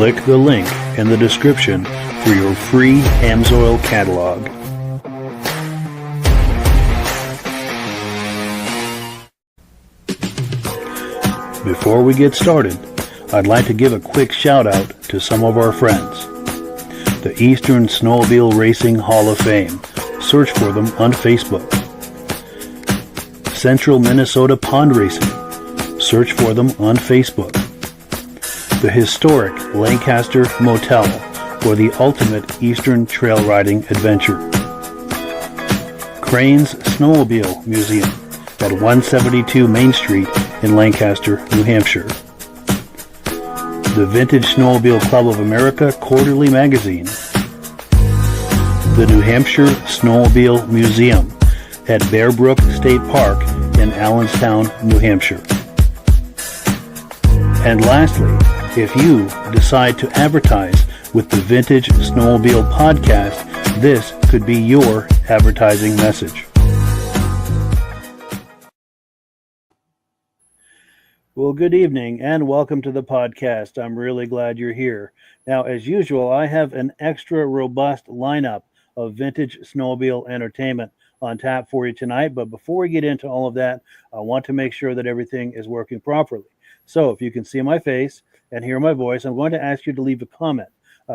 Click the link in the description for your free Amsoil catalog. Before we get started, I'd like to give a quick shout out to some of our friends. The Eastern Snowmobile Racing Hall of Fame. Search for them on Facebook. Central Minnesota Pond Racing. Search for them on Facebook. The historic Lancaster Motel for the ultimate Eastern trail riding adventure. Crane's Snowmobile Museum at 172 Main Street in Lancaster, New Hampshire. The Vintage Snowmobile Club of America Quarterly Magazine. The New Hampshire Snowmobile Museum at Bear Brook State Park in Allenstown, New Hampshire. And lastly, if you decide to advertise with the Vintage Snowmobile Podcast, this could be your advertising message. Well, good evening and welcome to the podcast. I'm really glad you're here. Now, as usual, I have an extra robust lineup of vintage snowmobile entertainment on tap for you tonight. But before we get into all of that, I want to make sure that everything is working properly. So if you can see my face and hear my voice, I'm going to ask you to leave a comment.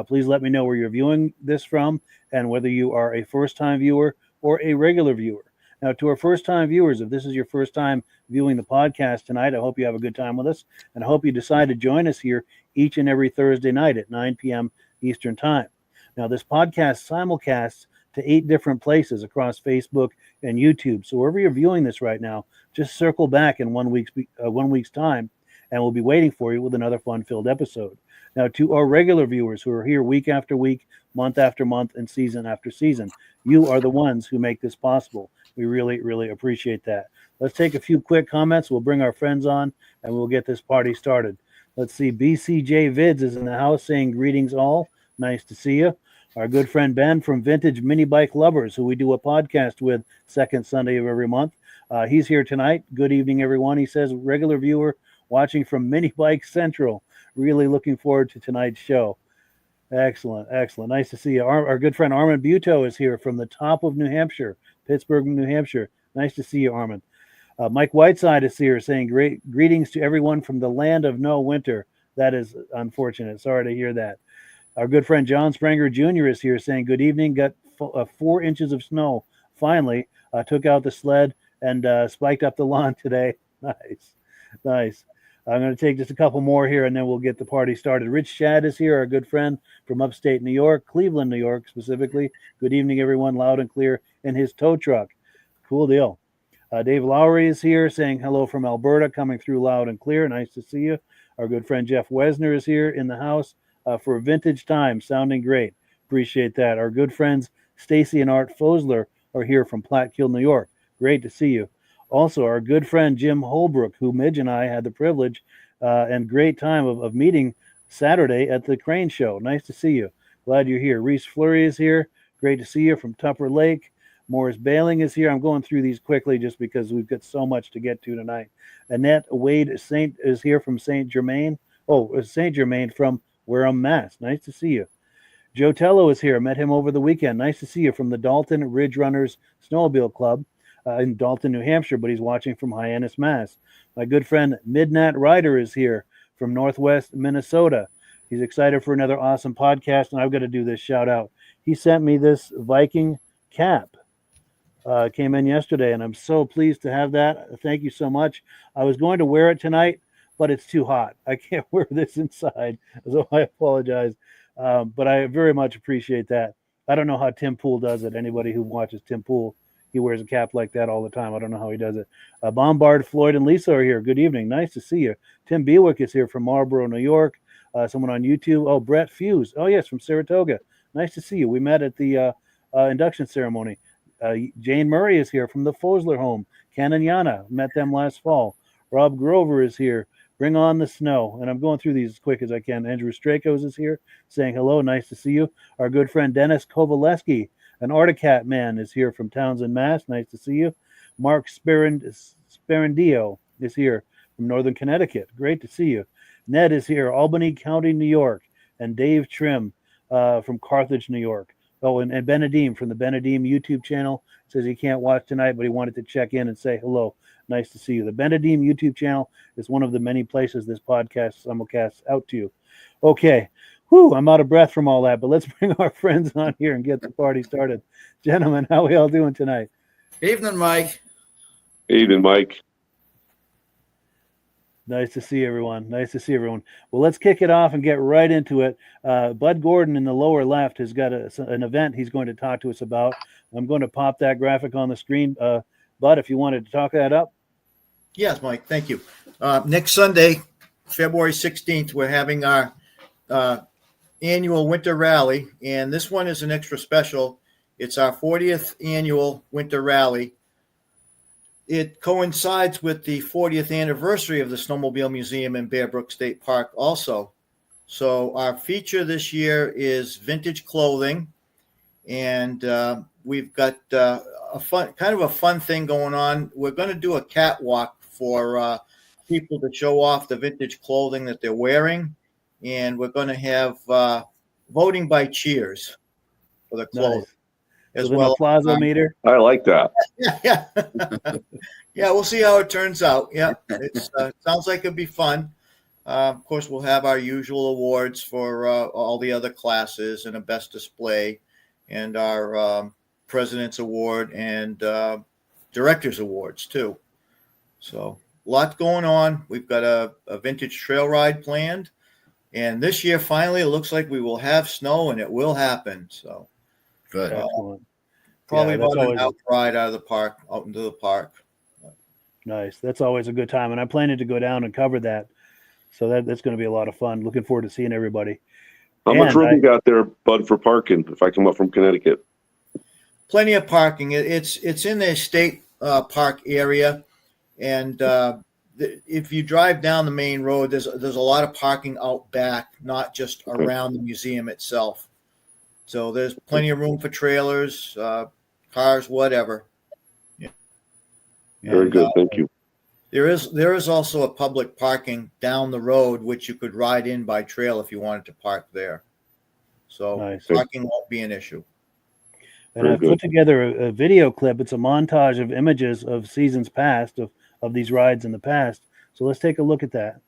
Please let me know where you're viewing this from and whether you are a first-time viewer or a regular viewer. Now, to our first-time viewers, if this is your first time viewing the podcast tonight, I hope you have a good time with us, and I hope you decide to join us here each and every Thursday night at 9 p.m. Eastern Time. Now, this podcast simulcasts to 8 different places across Facebook and YouTube. So wherever you're viewing this right now, just circle back in 1 week's time, and we'll be waiting for you with another fun-filled episode. Now, to our regular viewers who are here week after week, month after month, and season after season, you are the ones who make this possible. We really, really appreciate that. Let's take a few quick comments. We'll bring our friends on, and we'll get this party started. Let's see. BCJ Vids is in the house saying greetings all. Nice to see you. Our good friend Ben from Vintage Mini Bike Lovers, who we do a podcast with second Sunday of every month. He's here tonight. Good evening, everyone. He says, regular viewer watching from Mini Bike Central. Really looking forward to tonight's show. Excellent, excellent. Nice to see you. Our good friend Armin Buteau is here from the top of New Hampshire, Pittsburgh, New Hampshire. Nice to see you, Armin. Mike Whiteside is here saying greetings to everyone from the land of no winter. That is unfortunate. Sorry to hear that. Our good friend John Spranger Jr. is here saying good evening. Got 4 inches of snow. Finally, took out the sled and spiked up the lawn today. Nice, nice. I'm going to take just a couple more here, and then we'll get the party started. Rich Shad is here, our good friend from upstate New York, Cleveland, New York specifically. Good evening, everyone, loud and clear in his tow truck. Cool deal. Dave Lowry is here saying hello from Alberta, coming through loud and clear. Nice to see you. Our good friend Jeff Wesner is here in the house for Vintage Time, sounding great. Appreciate that. Our good friends Stacy and Art Fosler are here from Plattsville, New York. Great to see you. Also, our good friend Jim Holbrook, who Midge and I had the privilege and great time of meeting Saturday at the Crane Show. Nice to see you. Glad you're here. Reese Fleury is here. Great to see you from Tupper Lake. Morris Bailing is here. I'm going through these quickly just because we've got so much to get to tonight. Annette Wade Saint is here from St. Germain. Oh, St. Germain from Wareham, Mass. Nice to see you. Joe Tello is here. Met him over the weekend. Nice to see you from the Dalton Ridge Runners Snowmobile Club in Dalton, New Hampshire, but he's watching from Hyannis, Mass. My good friend Midnight Rider is here from Northwest Minnesota. He's excited for another awesome podcast, and I've got to do this shout out. He sent me this Viking cap. Came in yesterday, and I'm so pleased to have that. Thank you so much. I was going to wear it tonight, but it's too hot. I can't wear this inside, so I apologize. But I very much appreciate that. I don't know how Tim Pool does it. Anybody who watches Tim Pool, he wears a cap like that all the time. I don't know how he does it. Bombard, Floyd, and Lisa are here. Good evening. Nice to see you. Tim Bewick is here from Marlboro, New York. Someone on YouTube. Oh, Brett Fuse. Oh, yes, from Saratoga. Nice to see you. We met at the induction ceremony. Jane Murray is here from the Fosler home. Ken and Yana, met them last fall. Rob Grover is here. Bring on the snow. And I'm going through these as quick as I can. Andrew Strakos is here saying hello. Nice to see you. Our good friend Dennis Kovaleski, an Articat man, is here from Townsend, Mass. Nice to see you. Mark Sparandio is here from Northern Connecticut. Great to see you. Ned is here, Albany County, New York. and Dave Trim from Carthage, New York. Oh, and Benadim from the Benadim YouTube channel says he can't watch tonight, but he wanted to check in and say hello. Nice to see you. The Benadim YouTube channel is one of the many places this podcast simulcasts out to you. Okay. Whew, I'm out of breath from all that, but let's bring our friends on here and get the party started. Gentlemen, how are we all doing tonight? Evening, Mike. Evening, Mike. Nice to see everyone. Nice to see everyone. Well, let's kick it off and get right into it. Bud Gordon in the lower left has got an event he's going to talk to us about. I'm going to pop that graphic on the screen. Bud, if you wanted to talk that up. Yes, Mike. Thank you. Next Sunday, February 16th, we're having our annual winter rally, and this one is an extra special. It's our 40th annual winter rally. It coincides with the 40th anniversary of the Snowmobile Museum in Bear Brook State Park also. So our feature this year is vintage clothing, and we've got a fun thing going on. We're going to do a catwalk for people to show off the vintage clothing that they're wearing, and we're going to have voting by cheers for the clothing. Nice. As With well, a plaza meter. I like that. Yeah. Yeah, we'll see how it turns out. Yeah, it sounds like it'll be fun. Of course, we'll have our usual awards for all the other classes and a best display, and our President's Award and Director's Awards too. So, lots going on. We've got a vintage trail ride planned, and this year finally it looks like we will have snow, and it will happen. So. Good. Probably about an always ride out into the park. Nice. That's always a good time. And I'm planning to go down and cover that. So that's going to be a lot of fun. Looking forward to seeing everybody. How much room you got there, Bud, for parking if I come up from Connecticut? Plenty of parking. It's in the state park area. And if you drive down the main road, there's a lot of parking out back, not just around the museum itself. So there's plenty of room for trailers, cars, whatever. Yeah. Very good. Thank you. There is also a public parking down the road, which you could ride in by trail if you wanted to park there. So Nice. Parking won't be an issue. And I've put together a video clip. It's a montage of images of seasons past, of these rides in the past. So let's take a look at that.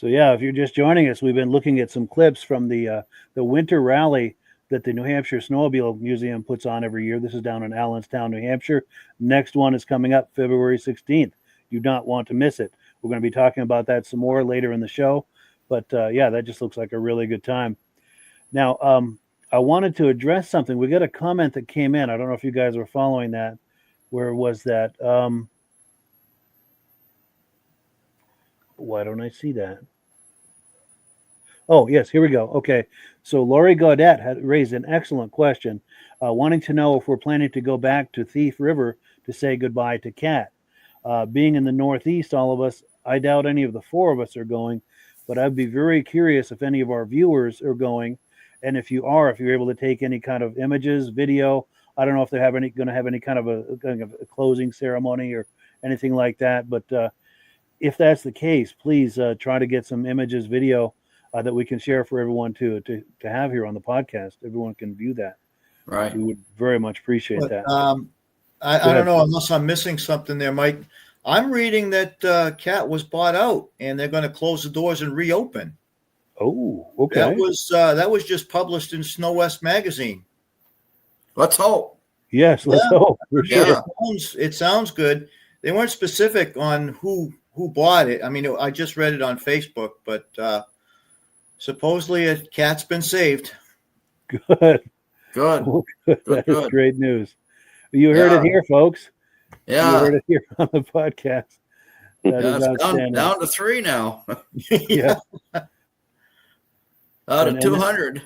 So yeah, if you're just joining us, we've been looking at some clips from the winter rally that the New Hampshire Snowmobile Museum puts on every year. This is down in Allenstown, New Hampshire. Next one is coming up February 16th. You don't want to miss it. We're going to be talking about that some more later in the show. But yeah, that just looks like a really good time. Now, I wanted to address something. We got a comment that came in. I don't know if you guys were following that. Where was that? Why don't I see that? Oh, yes, here we go. Okay. So Lori Gaudette had raised an excellent question, wanting to know if we're planning to go back to Thief River to say goodbye to Kat. Being in the Northeast, all of us, I doubt any of the four of us are going, but I'd be very curious if any of our viewers are going. And if you are, if you're able to take any kind of images, video, I don't know if they're going to have any kind of a closing ceremony or anything like that. But if that's the case, please try to get some images, video that we can share for everyone to have here on the podcast. Everyone can view that. Right. We would very much appreciate that. I don't know, unless I'm missing something there, Mike. I'm reading that Cat was bought out and they're going to close the doors and reopen. Oh, okay. That was just published in Snow West magazine. Let's hope. Yes, let's hope. For sure. Yeah. It sounds good. They weren't specific on who bought it. I mean, I just read it on Facebook, but supposedly a cat's been saved. Good. Good. That is great news. You heard it here, folks. Yeah. You heard it here on the podcast. That is outstanding. Down to 3 now. Yeah. Out of 200.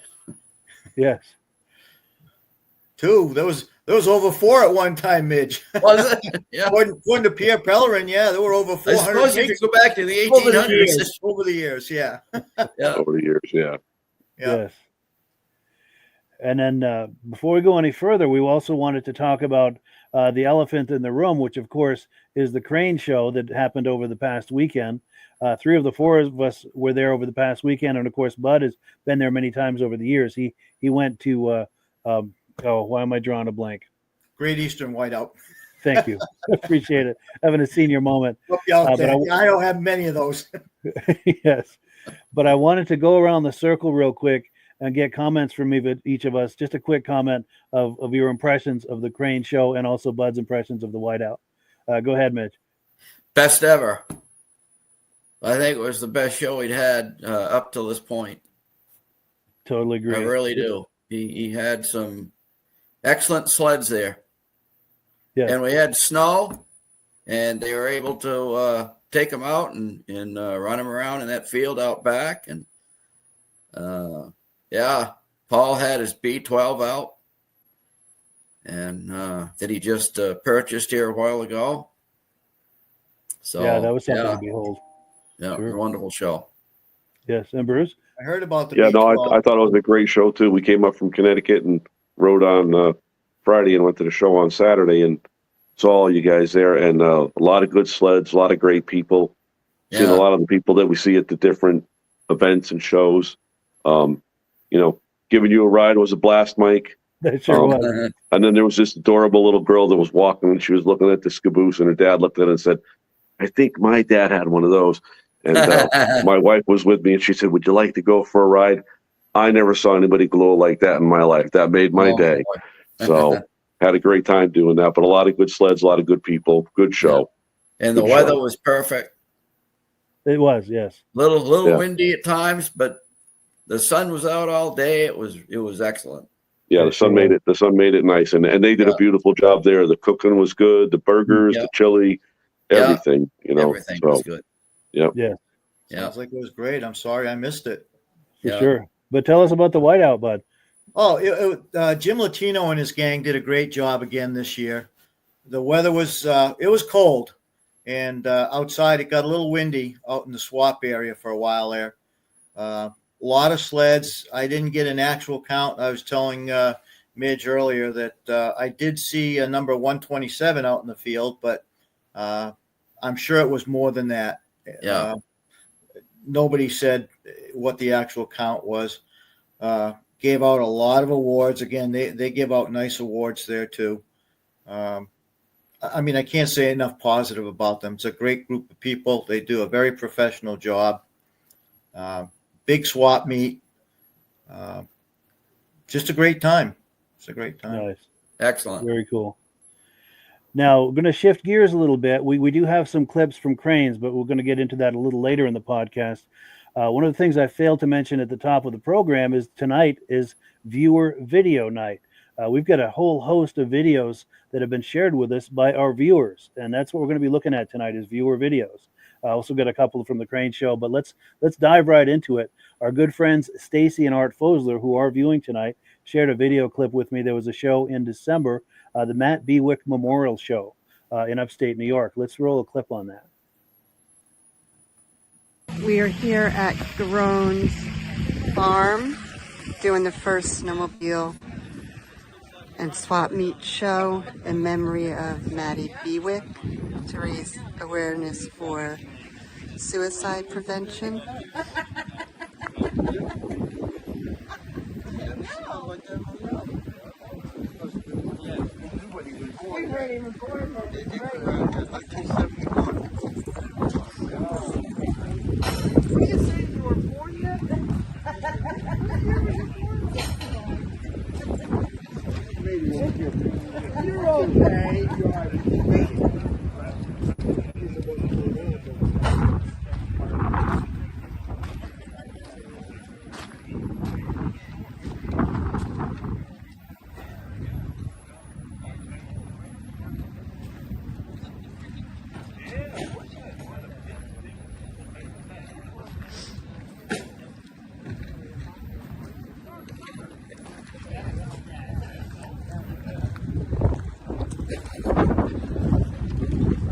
Yes. 2. There was over 4 at one time, Midge. Was it? Yeah. According to Pierre Pellerin, yeah, there were over 400. I suppose you could go back to the 1800s. Over the years, yeah. Yeah. Over the years, yeah. Yes. And then before we go any further, we also wanted to talk about the elephant in the room, which, of course, is the crane show that happened over the past weekend. 3 of the 4 of us were there over the past weekend. And, of course, Bud has been there many times over the years. He went to, why am I drawing a blank? Great Eastern Whiteout. Thank you. Appreciate it. Having a senior moment. I don't have many of those. Yes. But I wanted to go around the circle real quick and get comments from each of us. Just a quick comment of your impressions of the crane show and also Bud's impressions of the whiteout. Go ahead, Mitch. Best ever. I think it was the best show we'd had up till this point. Totally agree. I really do. He had some excellent sleds there. Yeah. And we had snow, and they were able to take them out and run them around in that field out back. And Paul had his B12 out, and that he just purchased here a while ago. So yeah, that was something to behold. Yeah, sure. A wonderful show. Yes, and Bruce? I heard about the I thought it was a great show, too. We came up from Connecticut and rode on Friday and went to the show on Saturday and saw all you guys there. And a lot of good sleds, a lot of great people. Yeah. Seen a lot of the people that we see at the different events and shows. Giving you a ride was a blast, Mike. That sure was. And then there was this adorable little girl that was walking, and she was looking at this caboose, and her dad looked at it and said, I think my dad had one of those. And my wife was with me, and she said, would you like to go for a ride? I never saw anybody glow like that in my life. That made my day. So had a great time doing that. But a lot of good sleds, a lot of good people, good show. Yeah. And the weather was perfect. It was, yes. Little windy at times, but the sun was out all day. It was excellent. Yeah, the sun made it nice. And they did a beautiful job there. The cooking was good, the burgers, the chili, everything, Everything was good. Yep. Yeah. Sounds like it was great. I'm sorry I missed it. For sure. But tell us about the whiteout, Bud. Oh, Jim Latino and his gang did a great job again this year. The weather was it was cold, and outside it got a little windy out in the swap area for a while there. A lot of sleds. I didn't get an actual count. I was telling Midge earlier that I did see a number 127 out in the field, but I'm sure it was more than that. Yeah. Nobody said what the actual count was. Gave out a lot of awards. Again, they give out nice awards there too. I can't say enough positive about them. It's a great group of people. They do a very professional job. Big swap meet. Just a great time. It's a great time. Nice. Excellent. Very cool. Now, we're going to shift gears a little bit. We do have some clips from cranes, but we're going to get into that a little later in the podcast. One of the things I failed to mention at the top of the program is tonight is viewer video night. We've got a whole host of videos that have been shared with us by our viewers, and that's what we're going to be looking at tonight is viewer videos. I also got a couple from the Crane Show, but let's dive right into it. Our good friends Stacy and Art Fosler, who are viewing tonight, shared a video clip with me. There was a show in December, the Matt Bewick Memorial Show in upstate New York. Let's roll a clip on that. We are here at Garonne's farm doing the first snowmobile and swap meet show in memory of Maddie Bewick to raise awareness for suicide prevention. You're okay.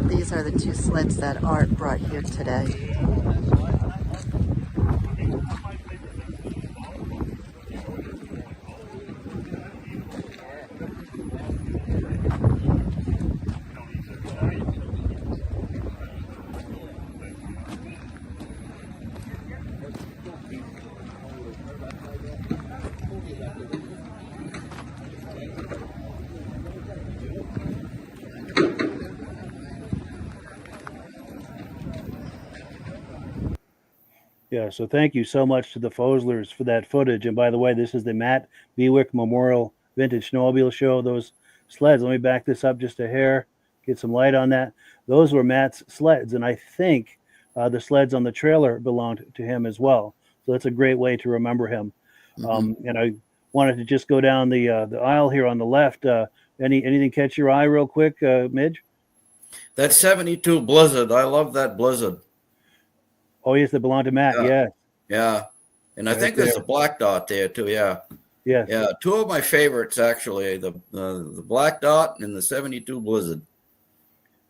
These are the two sleds that Art brought here today. Yeah, so thank you so much to the Foslers for that footage. And by the way, this is the Matt Bewick Memorial Vintage Snowmobile Show. Those sleds, let me back this up just a hair, get some light on that. Those were Matt's sleds, and I think the sleds on the trailer belonged to him as well. So that's a great way to remember him. And I wanted to just go down the aisle here on the left. Anything catch your eye real quick, Midge? That 72 Blizzard. I love that Blizzard. Oh, yes, they belong to Matt. Yeah. Yeah. And I Right think there's a black dot there too. Yeah. Yes. Yeah. Two of my favorites, actually, the black dot and the 72 Blizzard.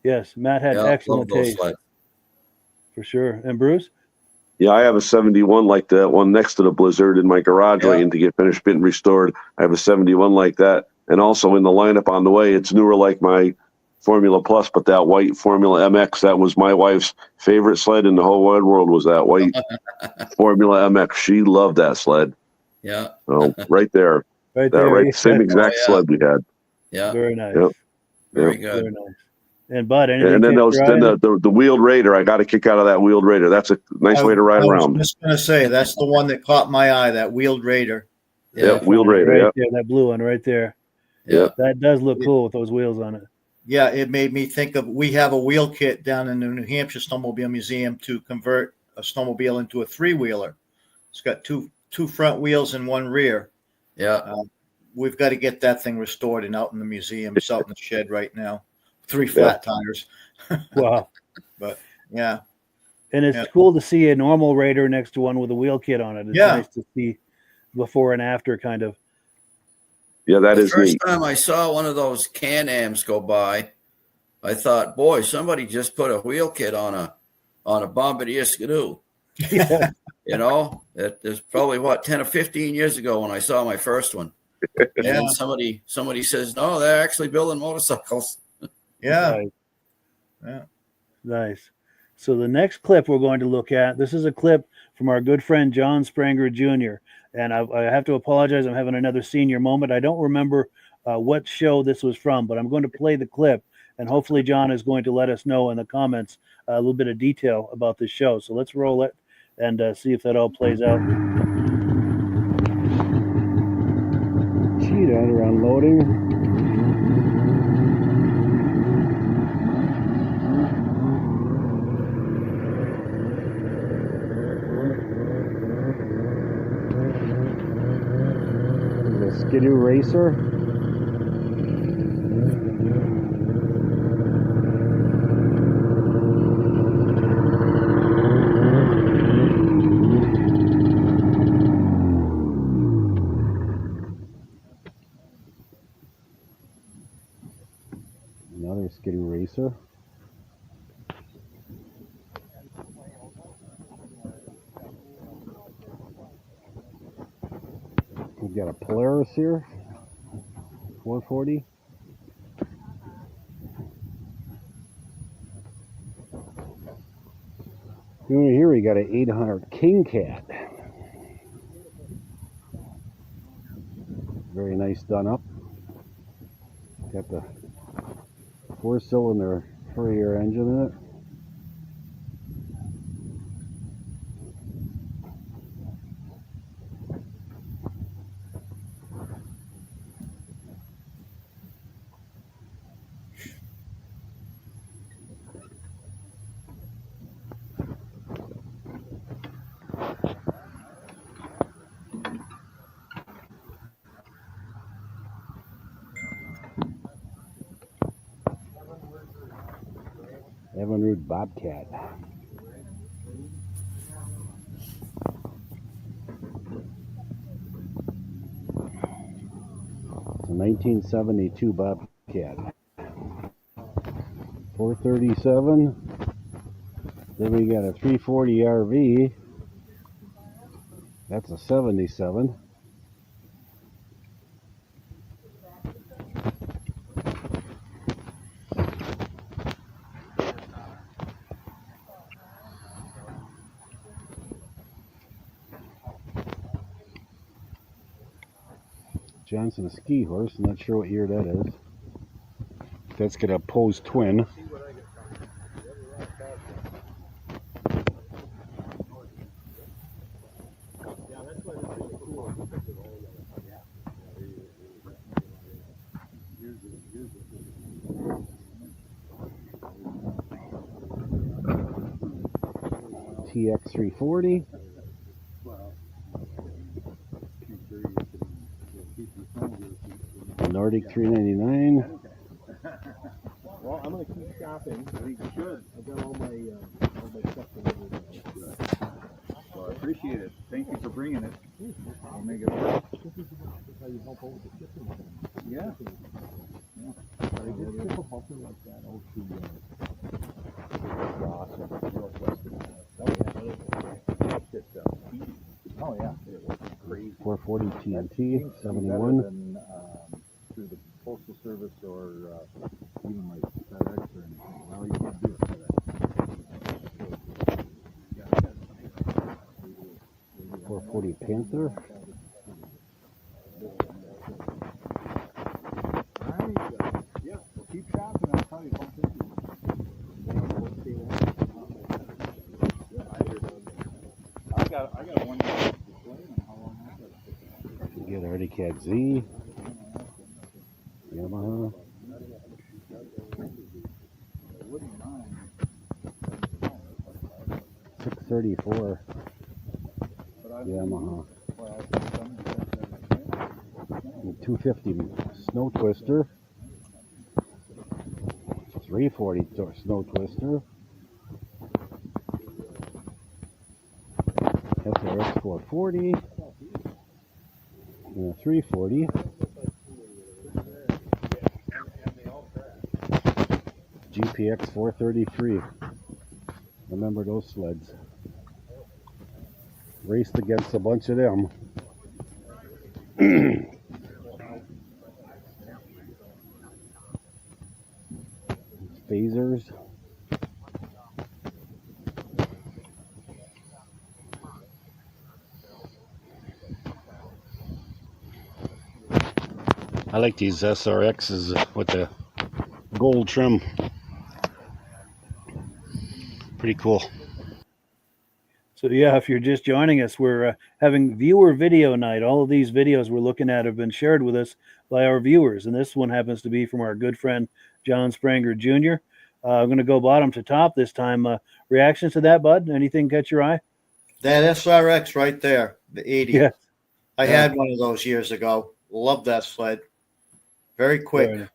Yes. Matt had excellent taste. For sure. And Bruce? Yeah, I have a 71 like that one next to the Blizzard in my garage waiting to get finished being restored. I have a 71 like that. And also in the lineup on the way, it's newer like my Formula Plus, but that white Formula MX, that was my wife's favorite sled in the whole wide world, was that white Formula MX. She loved that sled. Yeah. So right there. Right there. Right, same exact sled we had. Yeah. Very nice. Yep. Very good. Very nice. And Bud, and then the wheeled Raider. I got a kick out of that wheeled Raider. That's a nice way to ride around. I was just going to say, that's the one that caught my eye, that wheeled Raider. Yeah, wheeled Raider. Right there, that blue one right there. Yeah. That does look cool with those wheels on it. Yeah, it made me think of, we have a wheel kit down in the New Hampshire Snowmobile Museum to convert a snowmobile into a three-wheeler. It's got two front wheels and one rear. Yeah. We've got to get that thing restored and out in the museum. It's out in the shed right now. 3 flat tires. Wow. But, yeah. And it's cool to see a normal Raider next to one with a wheel kit on it. It's nice to see before and after, kind of. Yeah, that is neat. The first time I saw one of those Can-Ams go by, I thought, boy, somebody just put a wheel kit on a Bombardier Skidoo. Yeah. You know, it was probably 10 or 15 years ago when I saw my first one. And somebody says, no, they're actually building motorcycles. Yeah. Nice. Yeah. Nice. So the next clip we're going to look at, this is a clip from our good friend John Spranger Jr. And I have to apologize. I'm having another senior moment. I don't remember what show this was from, but I'm going to play the clip. And hopefully John is going to let us know in the comments a little bit of detail about this show. So let's roll it. and see if that all plays out. Cheetah, they're unloading. Skidoo Racer. Another Skidoo Racer. We've got a Polaris here, 440. Here we got an 800 King Cat. Very nice done up. Got the 4-cylinder Fourier engine in it. Evinrude Bobcat. It's a 1972 Bobcat. 437. Then we got a 340 RV. That's a 77. Johnson Ski Horse, not sure what year that is. That's got a Pose twin. TX 340. Nordic 399. Well, I'm going to keep shopping. I think you should. I've got all my stuff delivered. Well, I appreciate it. Thank you for bringing it. I'll make it work. This is how you help out with the shipping. Yeah. But I did ship a bunch like that out to Ross or Northwest. Oh, yeah. It was crazy. 440 TNT, 71. Through the Postal Service or even like FedEx or anything. Well, you can't do it FedEx. 440 Panther. Yeah, well, keep shopping. I'll probably bump into you. I got one display on how long I got it. You get Arctic Cat Z. Yamaha. 634 Yamaha. And 250 Snow Twister. 340 Snow Twister. SRX 440. And a 340. GPX 433. Remember those sleds. Raced against a bunch of them. Phasers. I like these SRXs with the gold trim. Pretty cool. So yeah, if you're just joining us, we're having viewer video night. All of these videos we're looking at have been shared with us by our viewers, and this one happens to be from our good friend John Spranger Jr. I'm going to go bottom to top this time. Reactions to that, Bud? Anything catch your eye? That SRX right there, the 80. Yeah. I had one of those years ago. Love that sled. Very quick.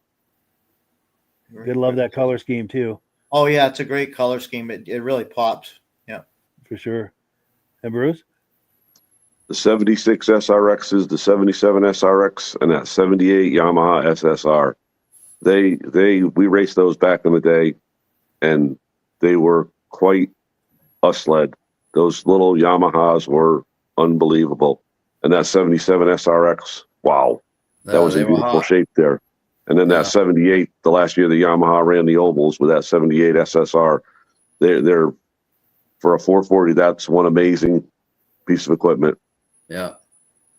Did love that color scheme too. Oh yeah, it's a great color scheme. It really pops. Yeah, for sure. And Bruce? The 76 SRXs, the 77 SRX, and that 78 Yamaha SSR. We raced those back in the day, and they were quite a sled. Those little Yamahas were unbelievable. And that 77 SRX, wow. That was in beautiful shape there. And then that 78, the last year the Yamaha ran the ovals with that 78 SSR. They're for a 440, that's one amazing piece of equipment. Yeah.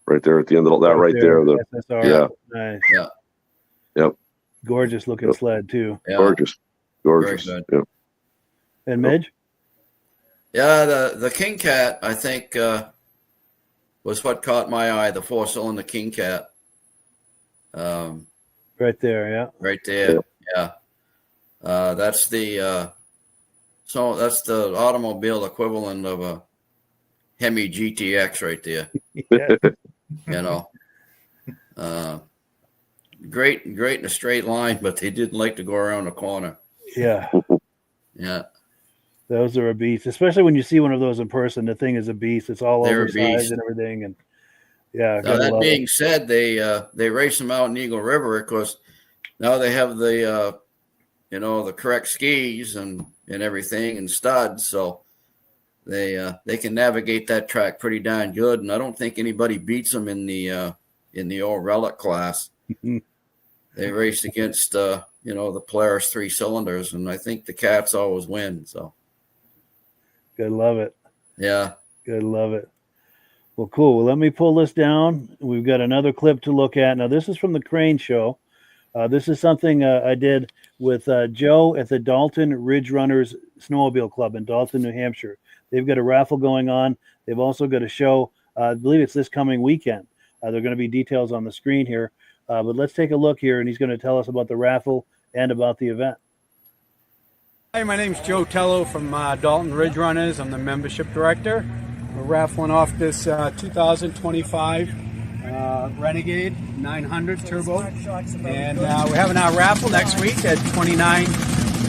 Right there at the end of that right there. The SSR. Yeah. Nice. Yeah. Yep. Gorgeous looking sled too. Yeah. Gorgeous. Very good. Yep. And Midge? Yeah, the King Cat, I think, was what caught my eye, the 4-cylinder King Cat. Right there, yeah. Right there, yeah. That's the automobile equivalent of a Hemi GTX right there. You know, great in a straight line, but they didn't like to go around the corner. Yeah. Yeah. Those are a beast, especially when you see one of those in person. The thing is a beast. It's all oversized and everything. And yeah. Now, that being said, they race them out in Eagle River because now they have the the correct skis and everything and studs, so they can navigate that track pretty darn good. And I don't think anybody beats them in the old relic class. They raced against the Polaris 3 cylinders, and I think the Cats always win. So. Good, love it. Yeah. Good, love it. Well, cool. Well, let me pull this down. We've got another clip to look at. Now, this is from the Crane Show. This is something I did with Joe at the Dalton Ridge Runners Snowmobile Club in Dalton, New Hampshire. They've got a raffle going on. They've also got a show. I believe it's this coming weekend. There are going to be details on the screen here. But let's take a look here, and he's going to tell us about the raffle and about the event. Hi, my name's Joe Tello from Dalton Ridge Runners. I'm the membership director. We're raffling off this 2025 Renegade 900 Turbo. And we're having our raffle next week at 29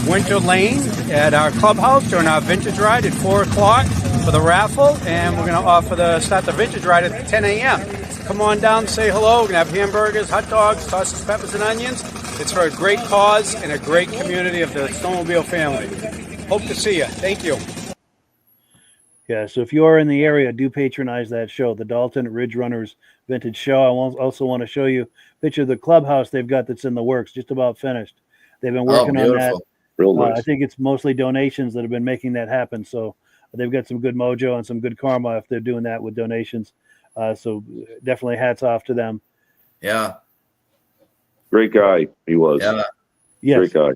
Winter Lane at our clubhouse during our vintage ride at 4 o'clock for the raffle. And we're going to start the vintage ride at 10 a.m. Come on down, say hello. We're going to have hamburgers, hot dogs, sausages, peppers, and onions. It's for a great cause and a great community of the snowmobile family. Hope to see you. Thank you. Yeah, so if you are in the area, do patronize that show, the Dalton Ridge Runners Vintage Show. I also want to show you a picture of the clubhouse they've got that's in the works, just about finished. They've been working on that. Real nice. I think it's mostly donations that have been making that happen. So they've got some good mojo and some good karma if they're doing that with donations. So definitely hats off to them. Yeah. Great guy he was. Yeah. Yes. Great guy.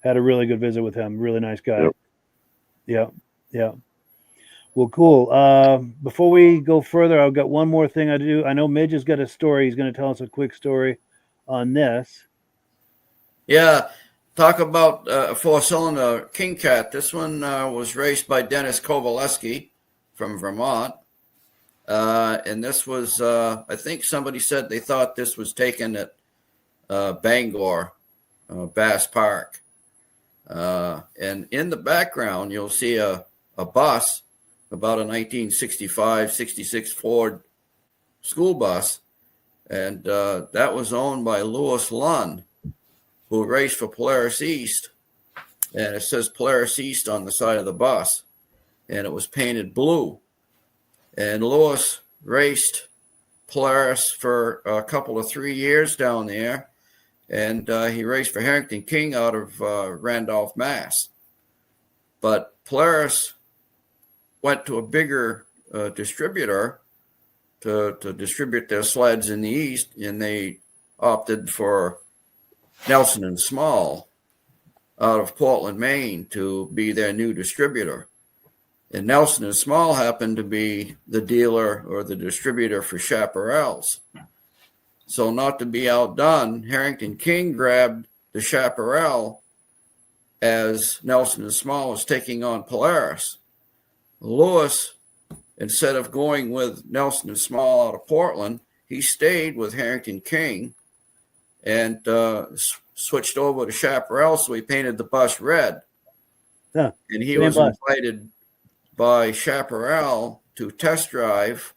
Had a really good visit with him. Really nice guy. Yep. Yeah. Well, cool. Before we go further, I've got one more thing I do. I know Midge has got a story. He's going to tell us a quick story on this. Yeah. Talk about a 4-cylinder King Cat. This one was raced by Dennis Kovaleski from Vermont. And this was, I think somebody said they thought this was taken at Bangor, Bass Park. And in the background, you'll see a bus, about a 1965, 66 Ford school bus. And that was owned by Louis Lund, who raced for Polaris East. And it says Polaris East on the side of the bus. And it was painted blue. And Louis raced Polaris for a couple of 3 years down there. And he raced for Harrington King out of Randolph, Mass. But Polaris went to a bigger distributor to distribute their sleds in the East, and they opted for Nelson and Small out of Portland, Maine, to be their new distributor. And Nelson and Small happened to be the dealer or the distributor for Chaparrals. So not to be outdone, Harrington King grabbed the Chaparral as Nelson and Small was taking on Polaris. Lewis, instead of going with Nelson and Small out of Portland, he stayed with Harrington King and switched over to Chaparral, so he painted the bus red. Yeah, and he was invited by Chaparral to test drive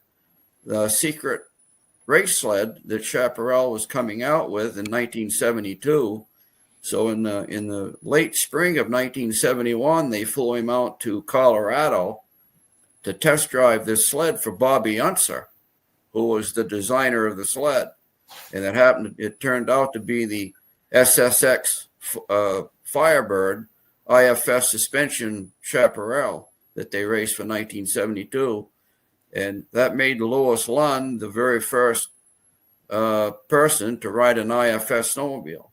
the secret race sled that Chaparral was coming out with in 1972. So in the late spring of 1971, they flew him out to Colorado to test drive this sled for Bobby Unser, who was the designer of the sled. And it turned out to be the SSX Firebird IFS suspension Chaparral that they raced for 1972. And that made Louis Lund the very first person to ride an IFS snowmobile.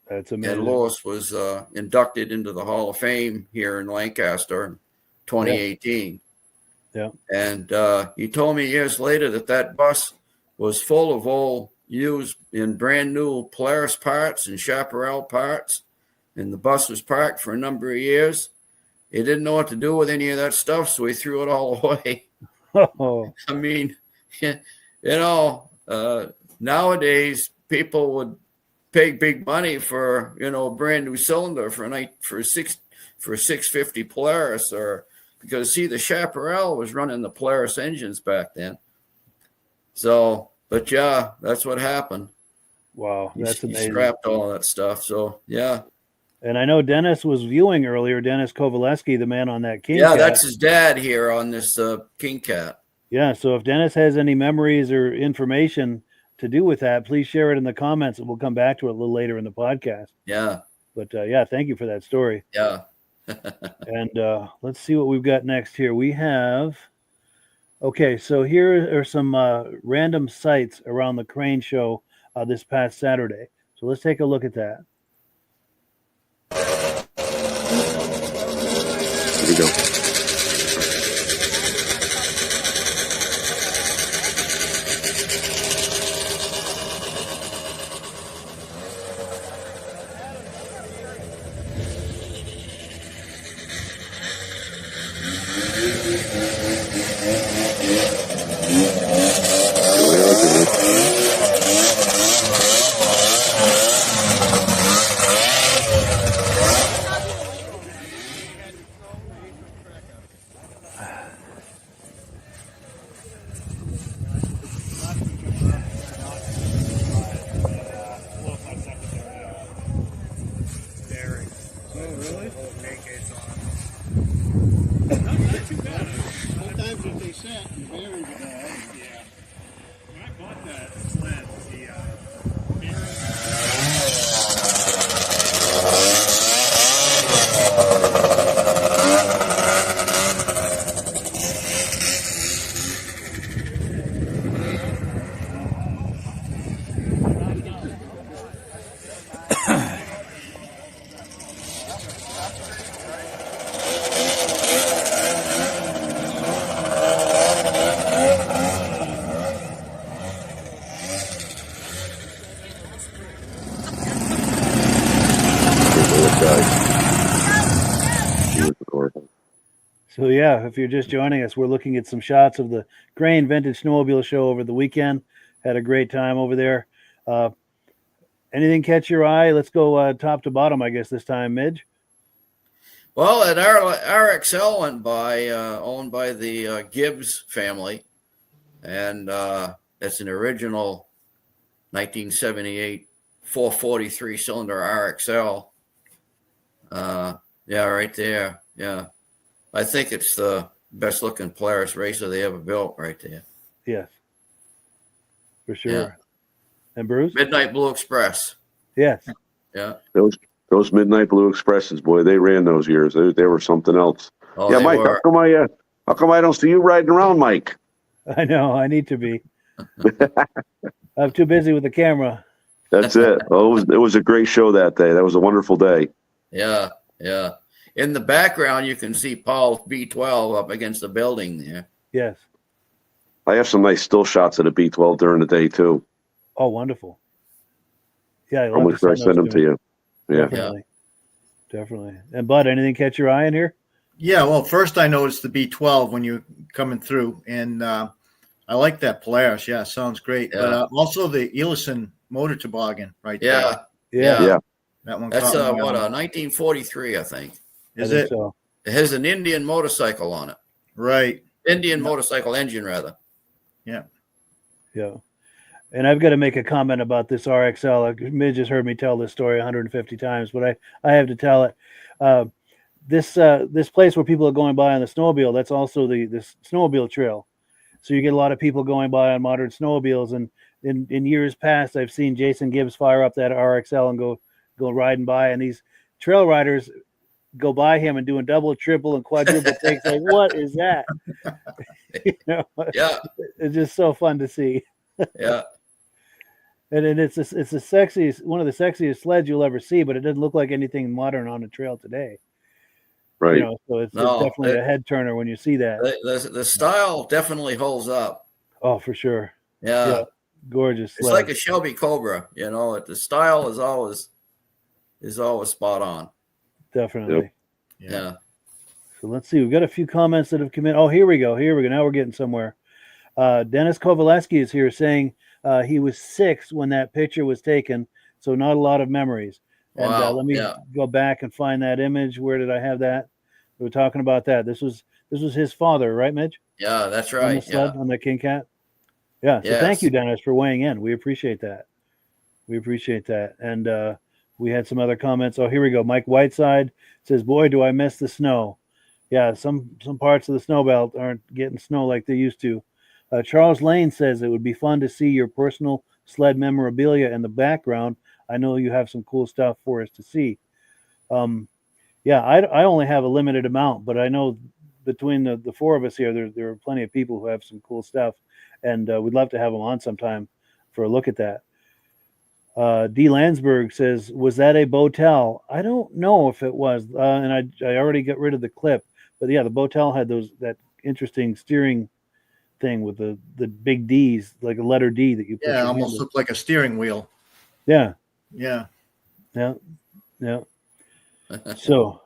That's amazing. And Louis was inducted into the Hall of Fame here in Lancaster in 2018. Yeah. And he told me years later that bus was full of all used in brand new Polaris parts and Chaparral parts. And the bus was parked for a number of years. He didn't know what to do with any of that stuff, so he threw it all away. Oh. I mean, nowadays people would pay big money for, a brand new cylinder for a 650 Polaris, or because the Chaparral was running the Polaris engines back then. So, but yeah, that's what happened. Wow, that's amazing. He scrapped all that stuff. So yeah. And I know Dennis was viewing earlier, Dennis Kovaleski, the man on that King Cat. Cat. That's his dad here on this King Cat. Yeah, so if Dennis has any memories or information to do with that, please share it in the comments, and we'll come back to it a little later in the podcast. Yeah. But thank you for that story. Yeah. And let's see what we've got next here. We have, so here are some random sites around the crane show this past Saturday. So let's take a look at that. Here we go. So if you're just joining us, we're looking at some shots of the Crane Vintage Snowmobile Show over the weekend. Had a great time over there. Anything catch your eye? Let's go top to bottom, I guess, this time, Midge. Well, at RXL went by, owned by the Gibbs family, and it's an original 1978 443 cylinder RXL. Right there. Yeah. I think it's the best looking Polaris racer they ever built right there. Yes, for sure. Yeah. And Bruce? Midnight Blue Express. Yes. Yeah. Those Midnight Blue Expresses, boy, they ran those years. They were something else. Oh, yeah, Mike, how come I don't see you riding around, Mike? I know. I need to be. I'm too busy with the camera. That's it. Well, it was a great show that day. That was a wonderful day. Yeah. Yeah. in the background, you can see Paul's B12 up against the building there. Yes. I have some nice still shots of the B12 during the day too. Oh, wonderful. Yeah, I'm going to send them to you. Yeah. Definitely. And Bud, anything catch your eye in here? Yeah, well, first I noticed the B12 when you're coming through, and I like that Polaris. Yeah, sounds great. Yeah. But also the Elison motor toboggan right Yeah. there. Yeah. That one. That's caught my what, eye. 1943, I think. Is I think it? so. It has an Indian motorcycle on it. Right. Indian motorcycle engine, rather. Yeah. Yeah. And I've got to make a comment about this RXL. Midge has heard me tell this story 150 times, but I have to tell it. This place where people are going by on the snowmobile, that's also the snowmobile trail. So you get a lot of people going by on modern snowmobiles. And in years past, I've seen Jason Gibbs fire up that RXL and go riding by. And these trail riders go by him and doing double, triple, and quadruple takes. Like, what is that? Yeah. It's just so fun to see. Yeah. And it's the sexiest, one of the sexiest sleds you'll ever see, but it doesn't look like anything modern on a trail today. Right. So it's definitely a head turner when you see that. The style definitely holds up. Oh, for sure. Yeah. Gorgeous sled. It's like a Shelby Cobra, the style is always spot on. Definitely. Yeah. Yeah. So let's see. We've got a few comments that have come in. Oh, here we go. Now we're getting somewhere. Dennis Kovaleski is here saying he was 6 when that picture was taken, so not a lot of memories. And Wow. let me go back and find that image. Where did I have that? We were talking about that. This was his father, right, Midge? Yeah, that's On right. the sled, on the King Cat. Yeah. So thank you, Dennis, for weighing in. We appreciate that. And we had some other comments. Oh, here we go. Mike Whiteside says, "Boy, do I miss the snow." Yeah, some parts of the snow belt aren't getting snow like they used to. Charles Lane says it would be fun to see your personal sled memorabilia in the background. I know you have some cool stuff for us to see. I only have a limited amount, but I know between the 4 of us here, there are plenty of people who have some cool stuff, and we'd love to have them on sometime for a look at that. D. Landsberg says, "Was that a Botel?" I don't know if it was, and I already got rid of the clip, but yeah, the Botel had that interesting steering thing with the big D's, like a letter D that you put. Yeah, almost looked like a steering wheel. Yeah. Yeah. So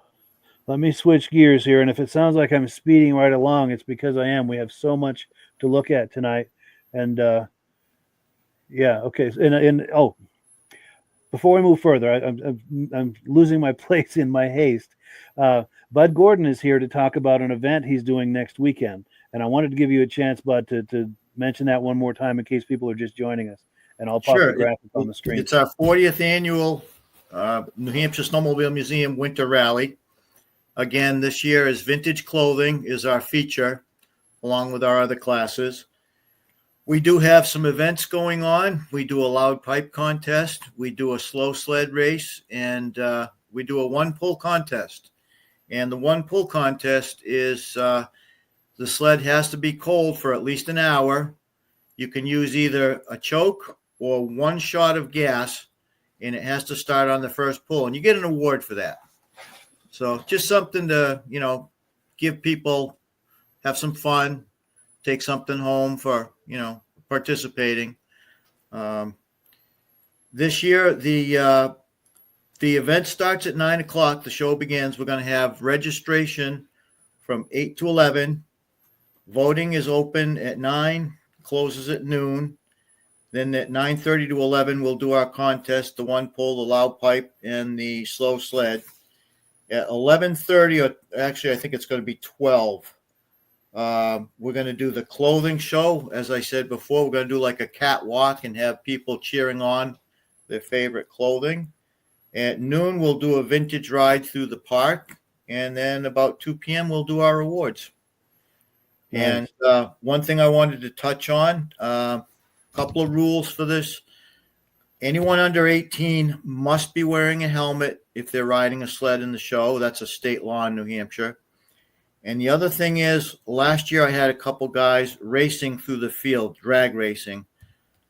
let me switch gears here, and if it sounds like I'm speeding right along, it's because I am. We have so much to look at tonight, and okay. And before we move further, I'm losing my place in my haste. Bud Gordon is here to talk about an event he's doing next weekend, and I wanted to give you a chance, Bud, to mention that one more time in case people are just joining us, and I'll pop the graphic on the screen. It's our 40th annual New Hampshire Snowmobile Museum Winter Rally. Again, this year is vintage clothing is our feature, along with our other classes. We do have some events going on. We do a loud pipe contest. We do a slow sled race, and we do a one pull contest. And the one pull contest is the sled has to be cold for at least an hour. You can use either a choke or one shot of gas, and it has to start on the first pull. And you get an award for that. So just something to, give people, have some fun, take something home for, participating. This year, the event starts at 9:00. The show begins. We're going to have registration from 8 to 11. Voting is open at 9, closes at noon. Then at 9:30 to 11, we'll do our contest, the one pull, the loud pipe, and the slow sled. At 11:30, or actually I think it's going to be 12, we're going to do the clothing show. As I said before, we're going to do like a catwalk and have people cheering on their favorite clothing. At noon, we'll do a vintage ride through the park. And then about 2 p.m., we'll do our awards. Nice. And one thing I wanted to touch on, a couple of rules for this. Anyone under 18 must be wearing a helmet if they're riding a sled in the show. That's a state law in New Hampshire. And the other thing is, last year I had a couple guys racing through the field, drag racing.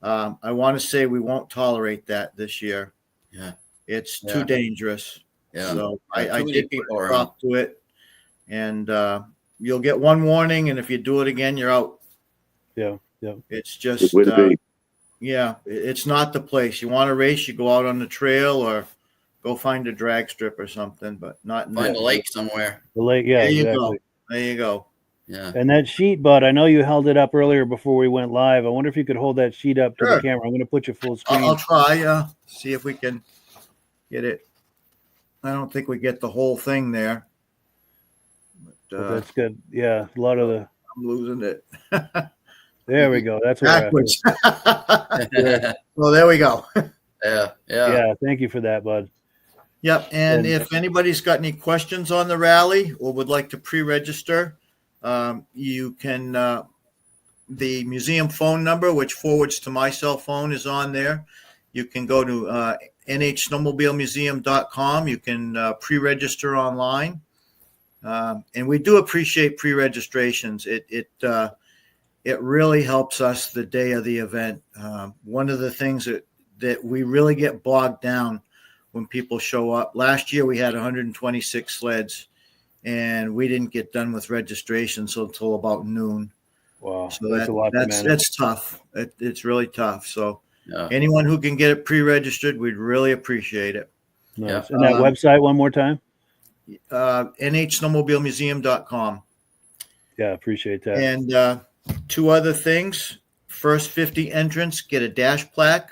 I want to say we won't tolerate that this year. Yeah. It's too dangerous. Yeah. So Too I many did people put a around. stop to it, and you'll get one warning, and if you do it again, you're out. Yeah. Yeah. It's Good just way to be. yeah, it's not the place. You want to race, you go out on the trail or go find a drag strip or something, but not in Find that. a lake somewhere. The lake. Yeah, There you exactly. go. There you go. Yeah. And that sheet, Bud, I know you held it up earlier before we went live. I wonder if you could hold that sheet up to the Sure. camera. I'm going to put you full screen. I'll try. See if we can get it. I don't think we get the whole thing there. But that's good. Yeah, a lot of the. I'm losing it. There we go. That's what Backwards. Well, there we go. Yeah. Yeah, thank you for that, Bud. Yep. And if anybody's got any questions on the rally or would like to pre-register, you can, the museum phone number, which forwards to my cell phone, is on there. You can go to nhsnowmobilemuseum.com. You can pre-register online. And we do appreciate pre-registrations. It really helps us the day of the event. One of the things that we really get bogged down when people show up. Last year we had 126 sleds, and we didn't get done with registration until about noon. Wow, So that's a lot to manage. that's tough. It's really tough. So Yeah. anyone who can get it pre-registered, we'd really appreciate it. Nice. Yeah. And that website one more time? nhsnowmobilemuseum.com. Yeah, appreciate that. And two other things. First 50 entrants get a dash plaque.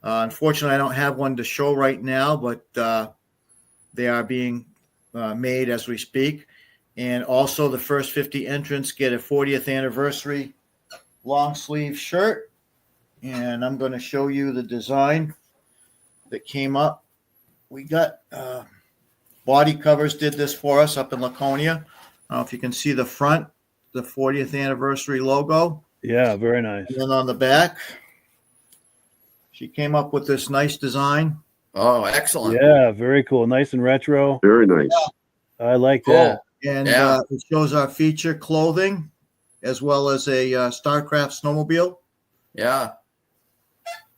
Unfortunately, I don't have one to show right now, but they are being made as we speak. And also the first 50 entrants get a 40th anniversary long sleeve shirt. And I'm going to show you the design that came up. We got Body Covers did this for us up in Laconia. I don't know if you can see the front, the 40th anniversary logo. Yeah, very nice. And then on the back, she came up with this nice design. Oh, excellent. Yeah, very cool. Nice and retro. Very nice. I like Cool. that. And Yeah. it shows our feature clothing as well as a StarCraft snowmobile. Yeah.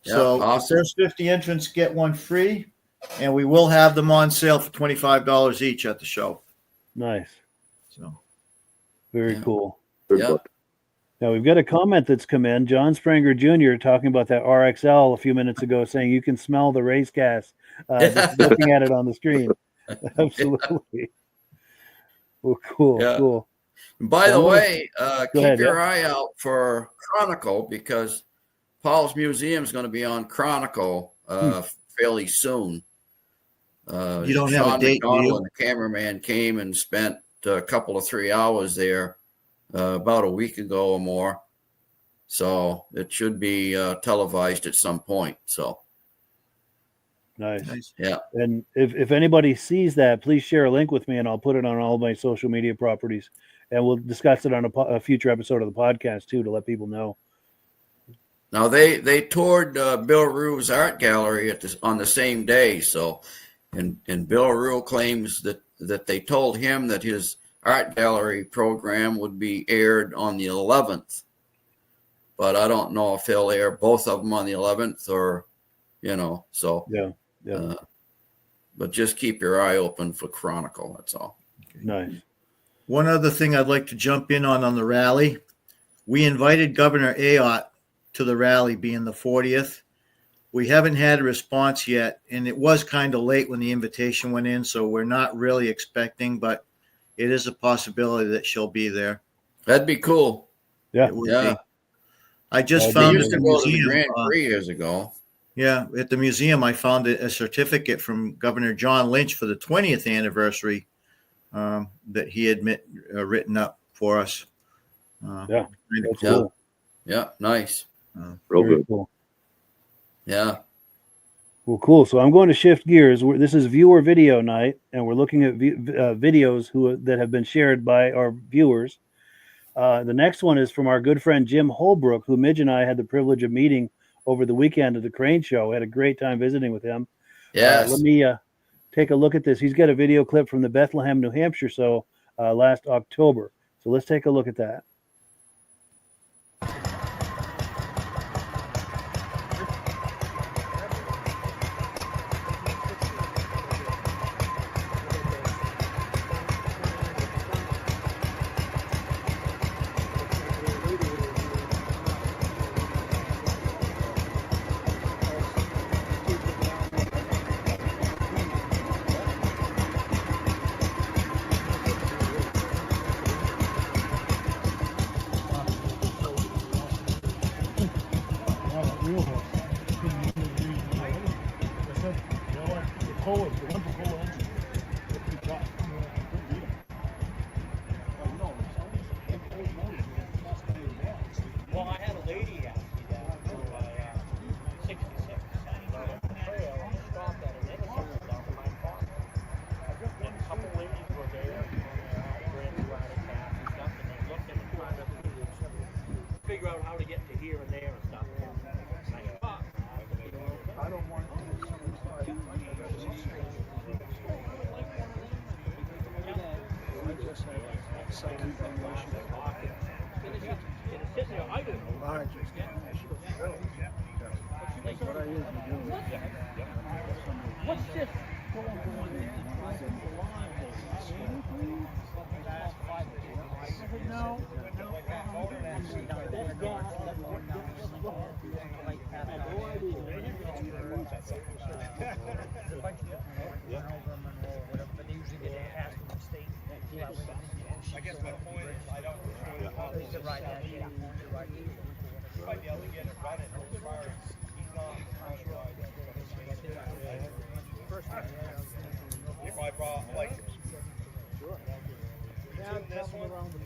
So awesome. the first 50 entrants get one free, and we will have them on sale for $25 each at the show. Nice. So Very Yeah. cool. Good Yeah. luck. Now we've got a comment that's come in. John Spranger Jr. talking about that RXL a few minutes ago, saying you can smell the race gas. Just looking at it on the screen. Absolutely. Well, cool, Yeah. cool. By the Well, way, keep ahead, your eye out for Chronicle, because Paul's Museum is going to be on Chronicle fairly soon. You don't have a Sean date, do McDonald you? and the cameraman came and spent a couple of 3 hours there about a week ago or more. So it should be televised at some point. So, Nice. yeah. And if anybody sees that, please share a link with me, and I'll put it on all my social media properties, and we'll discuss it on a future episode of the podcast too, to let people know. Now they toured Bill Rue's art gallery on the same day. So, and Bill Rue claims that they told him that his art gallery program would be aired on the 11th, but I don't know if he'll air both of them on the 11th or, so. Yeah. But just keep your eye open for Chronicle. That's all. Nice. one other thing I'd like to jump in on the rally. We invited Governor Ayotte to the rally, being the 40th. We haven't had a response yet, and it was kind of late when the invitation went in, so we're not really expecting, but it is a possibility that she'll be there. That'd be cool. Yeah. It would Yeah. be. I just They They found used at to the go to the museum. Grand Prix years ago. Yeah, at the museum, I found a certificate from Governor John Lynch for the 20th anniversary that he had written up for us. Yeah, Kind of that's cool. cool. Yeah, nice. Real Very good. cool. Yeah. Well, cool. So I'm going to shift gears. This is viewer video night, and we're looking at videos that have been shared by our viewers. The next one is from our good friend Jim Holbrook, who Midge and I had the privilege of meeting over the weekend at the Crane Show. Had a great time visiting with him. Yes. Let me take a look at this. He's got a video clip from the Bethlehem, New Hampshire show last October. So let's take a look at that. real horse. I said, you know what? The Cohost, the one for Cohost engine, it's too tough. Couldn't beat him. Well, I had a lady ask me that for 66. So I went to the trail and stopped at an intersection down behind farm. And a couple ladies were there on brand new out of town and stuff, and they looked at it trying to figure out how to get to here and there and stuff. I don't want to What's this? No. I guess my point is I don't you might be able to get it running as far as he's not sure if I brought like this one around the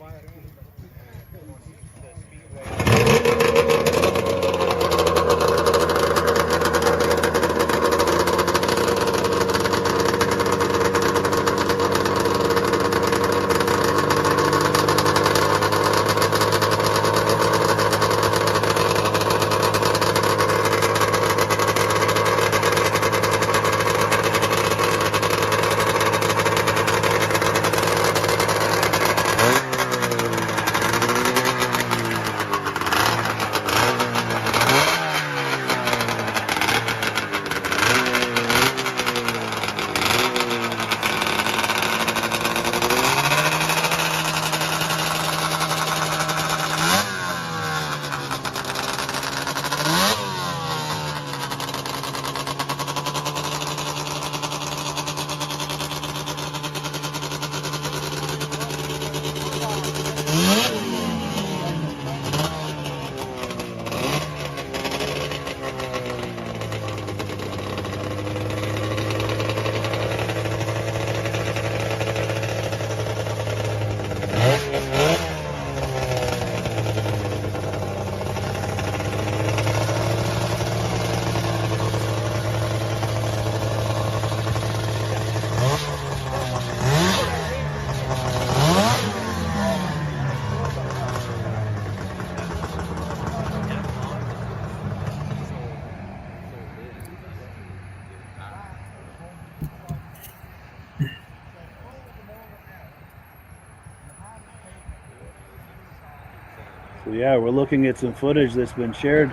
So yeah, we're looking at some footage that's been shared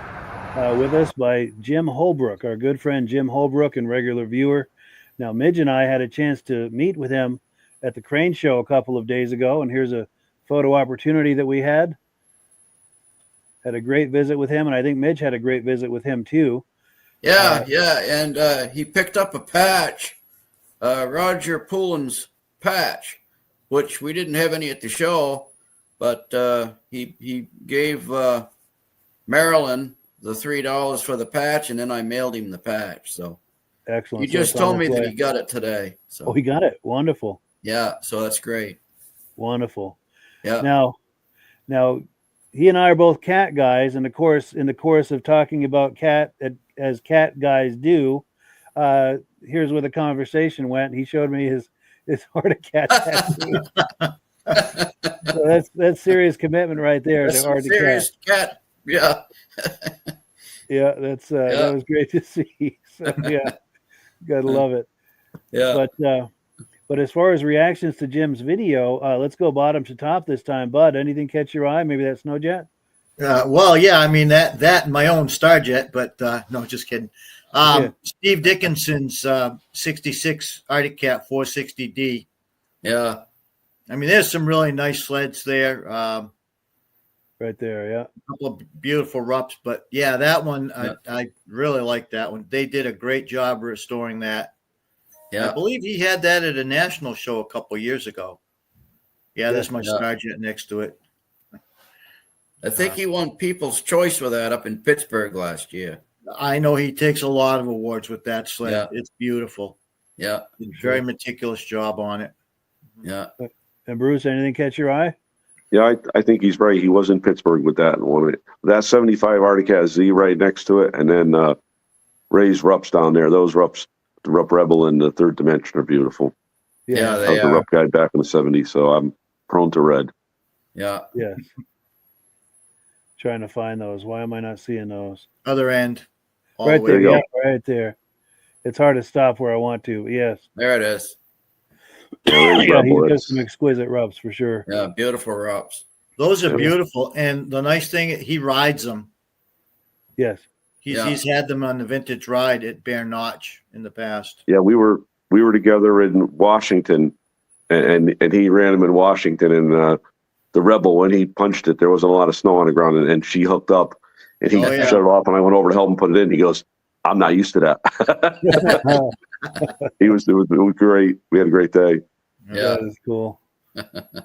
with us by Jim Holbrook, our good friend Jim Holbrook and regular viewer. Now, Midge and I had a chance to meet with him at the Crane Show a couple of days ago, and here's a photo opportunity that we had. Had a great visit with him, and I think Midge had a great visit with him too. Yeah, and he picked up a patch, Roger Poulin's patch, which we didn't have any at the show, but he gave Marilyn the $3 for the patch, and then I mailed him the patch. So excellent. You just told me that he got it today. So he got it. Wonderful. Yeah, so that's great. Wonderful. Yeah. Now, he and I are both cat guys, and of course, in the course of talking about cat as cat guys do, here's where the conversation went. He showed me his Heart of Cat tattoo. So that's serious commitment right there. That's to Heart of serious cat. Yeah. Yeah, that was great to see. So, yeah, gotta love it. Yeah. But as far as reactions to Jim's video, let's go bottom to top this time. Bud, anything catch your eye? Maybe that Snowjet? Well, yeah, I mean that and my own Starjet, but no, just kidding. Steve Dickinson's 66 Arctic Cat 460D. Yeah. I mean, there's some really nice sleds there. Right there, yeah. A couple of beautiful rups, but yeah, that one, I really like that one. They did a great job restoring that. Yeah. I believe he had that at a national show a couple of years ago. Yeah, there's my Starjet next to it. I think he won People's Choice with that up in Pittsburgh last year. I know he takes a lot of awards with that sled. Yeah. It's beautiful. Yeah. Very meticulous job on it. Yeah. And Bruce, anything catch your eye? Yeah, I think he's right. He was in Pittsburgh with that one. That 75 Arctic has Z right next to it, and then Ray's Rups down there. Those Rups, the Rup Rebel and the Third Dimension are beautiful. Yeah, I they was a are. Rup guy back in the 70s, so I'm prone to red. Yeah. Yes. Trying to find those. Why am I not seeing those? Other end. All Right the way there. you go. Yeah, right there. It's hard to stop where I want to. Yes. There it is. Yeah, Ray's Yeah, Rebel, he's got it's- some exquisite rubs for sure. Yeah, beautiful Rups. Those are Yeah. beautiful. And the nice thing, he rides them. Yes. He's had them on the vintage ride at Bear Notch in the past. Yeah, we were together in Washington, and he ran him in Washington, and the Rebel, when he punched it, there wasn't a lot of snow on the ground, and she hooked up, and he Oh, yeah. shut it off, and I went over to help him put it in. He goes, "I'm not used to that." It was great. We had a great day. Yeah. That is cool.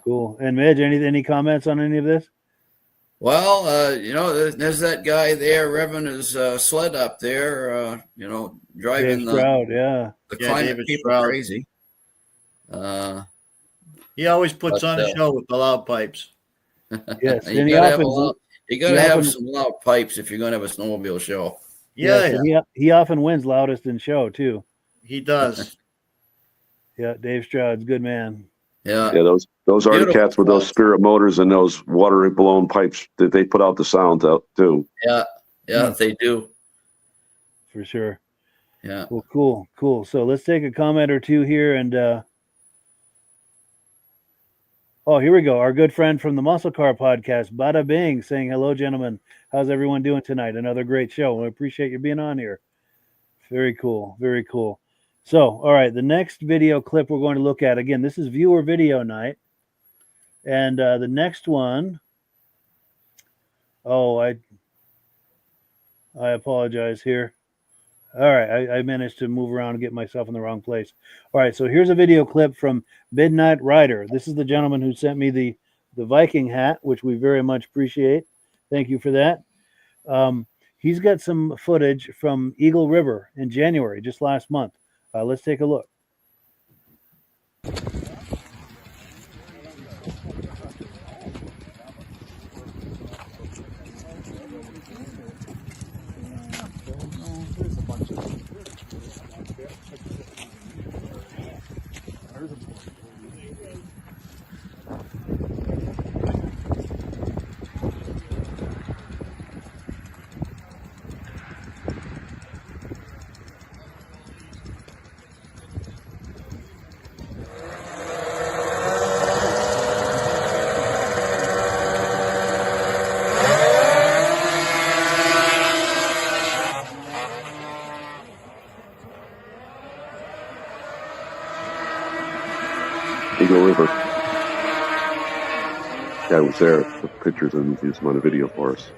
Cool. And Midge, any comments on any of this? Well, there's that guy there revving his sled up there, driving Dave the Stroud, yeah. climate David people Stroud. crazy. He always puts But, on a show with the loud pipes. Yes. you And he gotta have, often, you gotta he have often- some loud pipes if you're gonna have a snowmobile show. Yeah, yes, and he often wins loudest in show too. he does. Yeah, Dave Stroud's a good man. Yeah. Yeah, those Arctic Beautiful Cats with those sleds. Spirit motors and those water blown pipes that they put out the sound out too. Yeah. Yeah, they do. For sure. Yeah. Well, cool. So let's take a comment or two here and here we go. Our good friend from the Muscle Car Podcast, Bada Bing, saying, "Hello, gentlemen. How's everyone doing tonight? Another great show. We appreciate you being on here." Very cool. Very cool. So, all right, the next video clip we're going to look at, again, this is viewer video night. And the next one, I apologize here. All right, I managed to move around and get myself in the wrong place. All right, so here's a video clip from Midnight Rider. This is the gentleman who sent me the Viking hat, which we very much appreciate. Thank you for that. He's got some footage from Eagle River in January, just last month. Let's take a look. Eagle River. Guy was there, took pictures and used them on a video for us.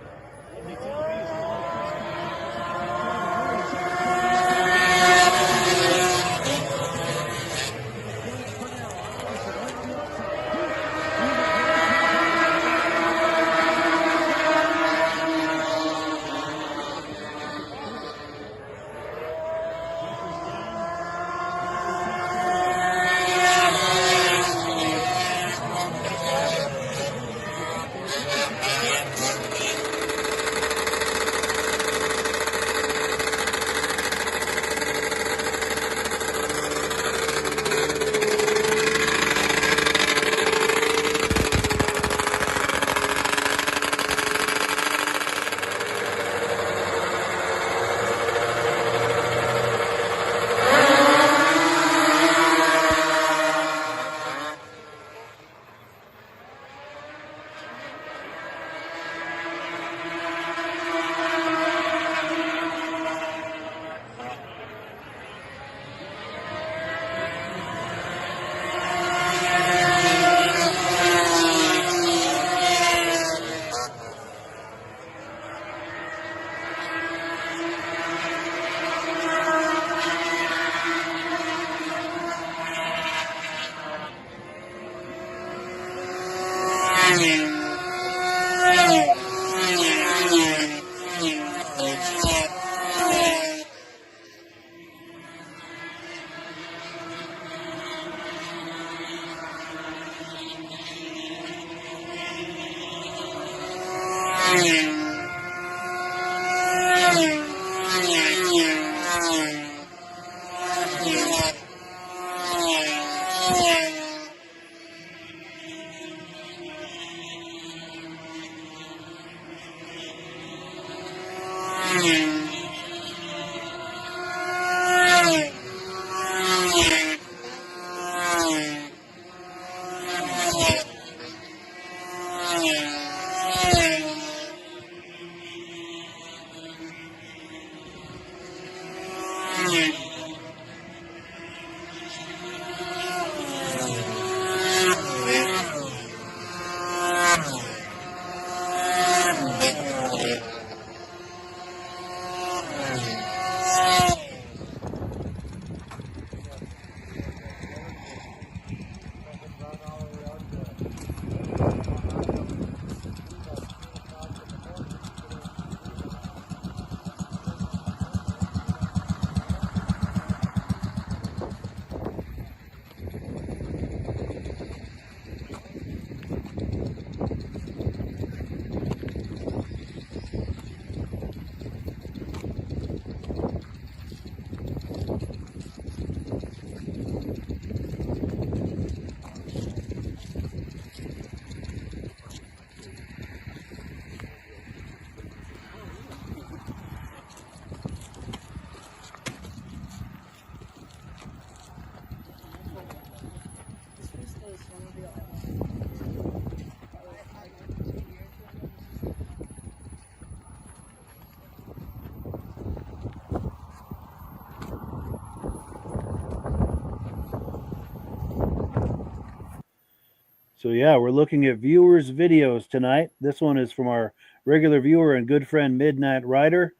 So yeah, we're looking at viewers' videos tonight. This one is from our regular viewer and good friend Midnight Rider,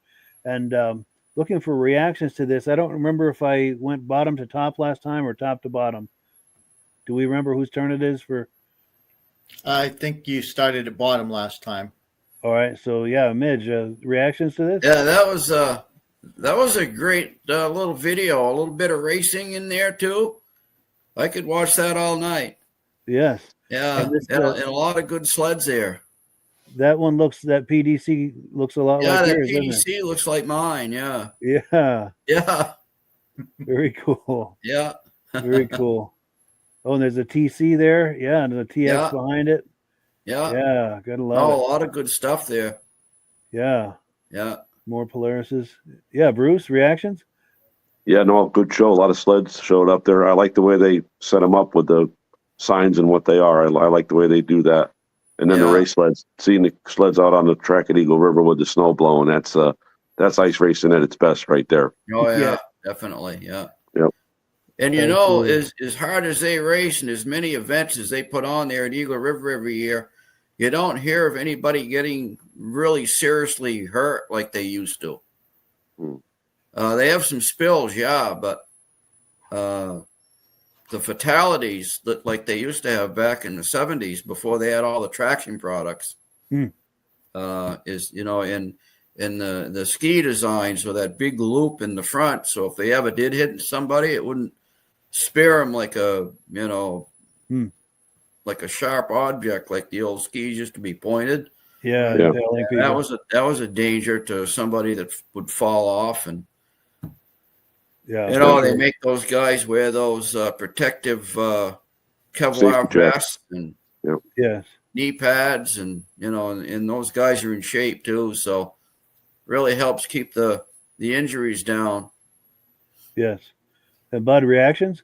and looking for reactions to this. I don't remember if I went bottom to top last time or top to bottom. Do we remember whose turn it is for? I think you started at bottom last time. All right, so yeah, Midge, reactions to this? Yeah, that was a great little video. A little bit of racing in there too. I could watch that all night. Yes. Yeah, and a lot of good sleds there. That one that PDC looks a lot like yours, that PDC doesn't it? looks like mine, yeah. Yeah. Yeah. Very cool. Yeah. Very cool. Oh, and there's a TC there. Yeah, and the TX behind it. Yeah. Yeah, gotta love it. A lot of good stuff there. Yeah. Yeah. More Polarises. Yeah, Bruce, reactions? Yeah, no, good show. A lot of sleds showed up there. I like the way they set them up with the signs and what they are. I like the way they do that. And then the race sleds, seeing the sleds out on the track at Eagle River with the snow blowing, that's ice racing at its best right there. Oh yeah, definitely. Yeah. Yep. And you know, as hard as they race and as many events as they put on there at Eagle River every year, you don't hear of anybody getting really seriously hurt like they used to. They have some spills, but the fatalities that like they used to have back in the 70s before they had all the traction products is, you know, in the ski designs with that big loop in the front. So if they ever did hit somebody, it wouldn't spear them like a, you know, like a sharp object, like the old skis used to be pointed. Yeah. That was a danger to somebody that would fall off. And yeah, you know, they make those guys wear those protective Kevlar vests and knee pads, and you know, and those guys are in shape too. So really helps keep the injuries down. Yes. And Bud, reactions?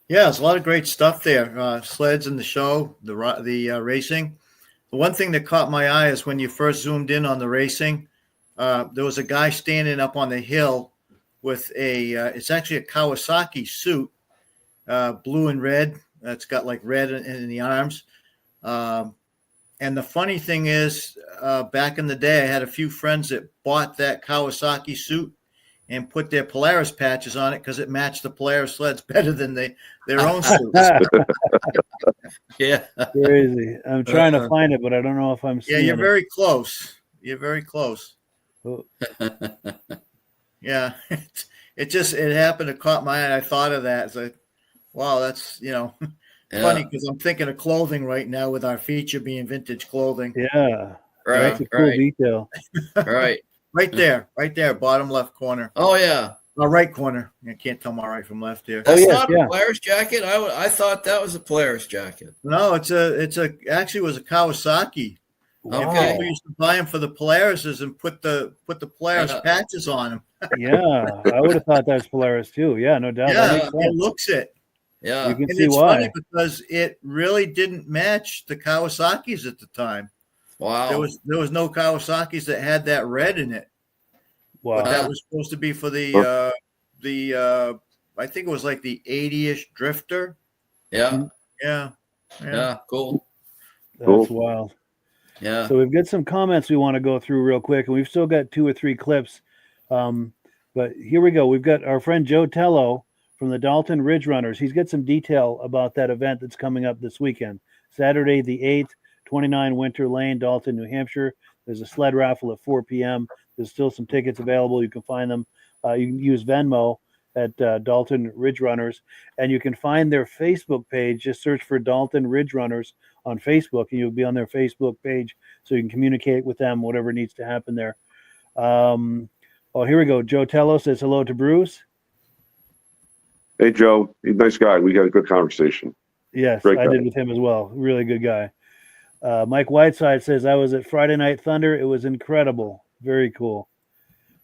Yeah, there's a lot of great stuff there. Sleds in the show, the racing. The one thing that caught my eye is when you first zoomed in on the racing, there was a guy standing up on the hill with it's actually a Kawasaki suit, blue and red. It's got like red in the arms. And the funny thing is, back in the day, I had a few friends that bought that Kawasaki suit and put their Polaris patches on it because it matched the Polaris sleds better than their own suits. Yeah. Crazy. I'm trying to find it, but I don't know if I'm seeing it. Yeah, you're very close. You're very close. Oh. Yeah. It happened to caught my eye, and I thought of that. It's like, wow, that's, you know, funny because I'm thinking of clothing right now with our feature being vintage clothing. Yeah. Right. That's a cool detail. Right. Right there, bottom left corner. Oh, yeah. Right corner. I can't tell my right from left here. That's not a Polaris jacket. I thought that was a Polaris jacket. No, actually was a Kawasaki. Wow. And people used to buy them for the Polaris and put the Polaris patches on them. Yeah, I would have thought that was Polaris too. Yeah, no doubt. That Yeah, makes it sense. looks it. Yeah. You can And see it's why. funny because it really didn't match the Kawasaki's at the time. Wow. There was no Kawasaki's that had that red in it. Wow. But that was supposed to be for the I think it was like the 80-ish Drifter. Yeah. Yeah. Cool. That's wild. Yeah. So we've got some comments we want to go through real quick, and we've still got 2 or 3 clips. But here we go. We've got our friend Joe Tello from the Dalton Ridge Runners. He's got some detail about that event that's coming up this weekend. Saturday the 8th, 29 Winter Lane, Dalton, New Hampshire. There's a sled raffle at 4 p.m. There's still some tickets available. You can find them. You can use Venmo at Dalton Ridge Runners, and you can find their Facebook page. Just search for Dalton Ridge Runners on Facebook, and you'll be on their Facebook page, so you can communicate with them, whatever needs to happen there. Oh, here we go. Joe Tello says hello to Bruce. Hey, Joe. He's a nice guy. We got a good conversation. Yes, Great I guy. did with him as well. Really good guy. Mike Whiteside says, I was at Friday Night Thunder. It was incredible. Very cool.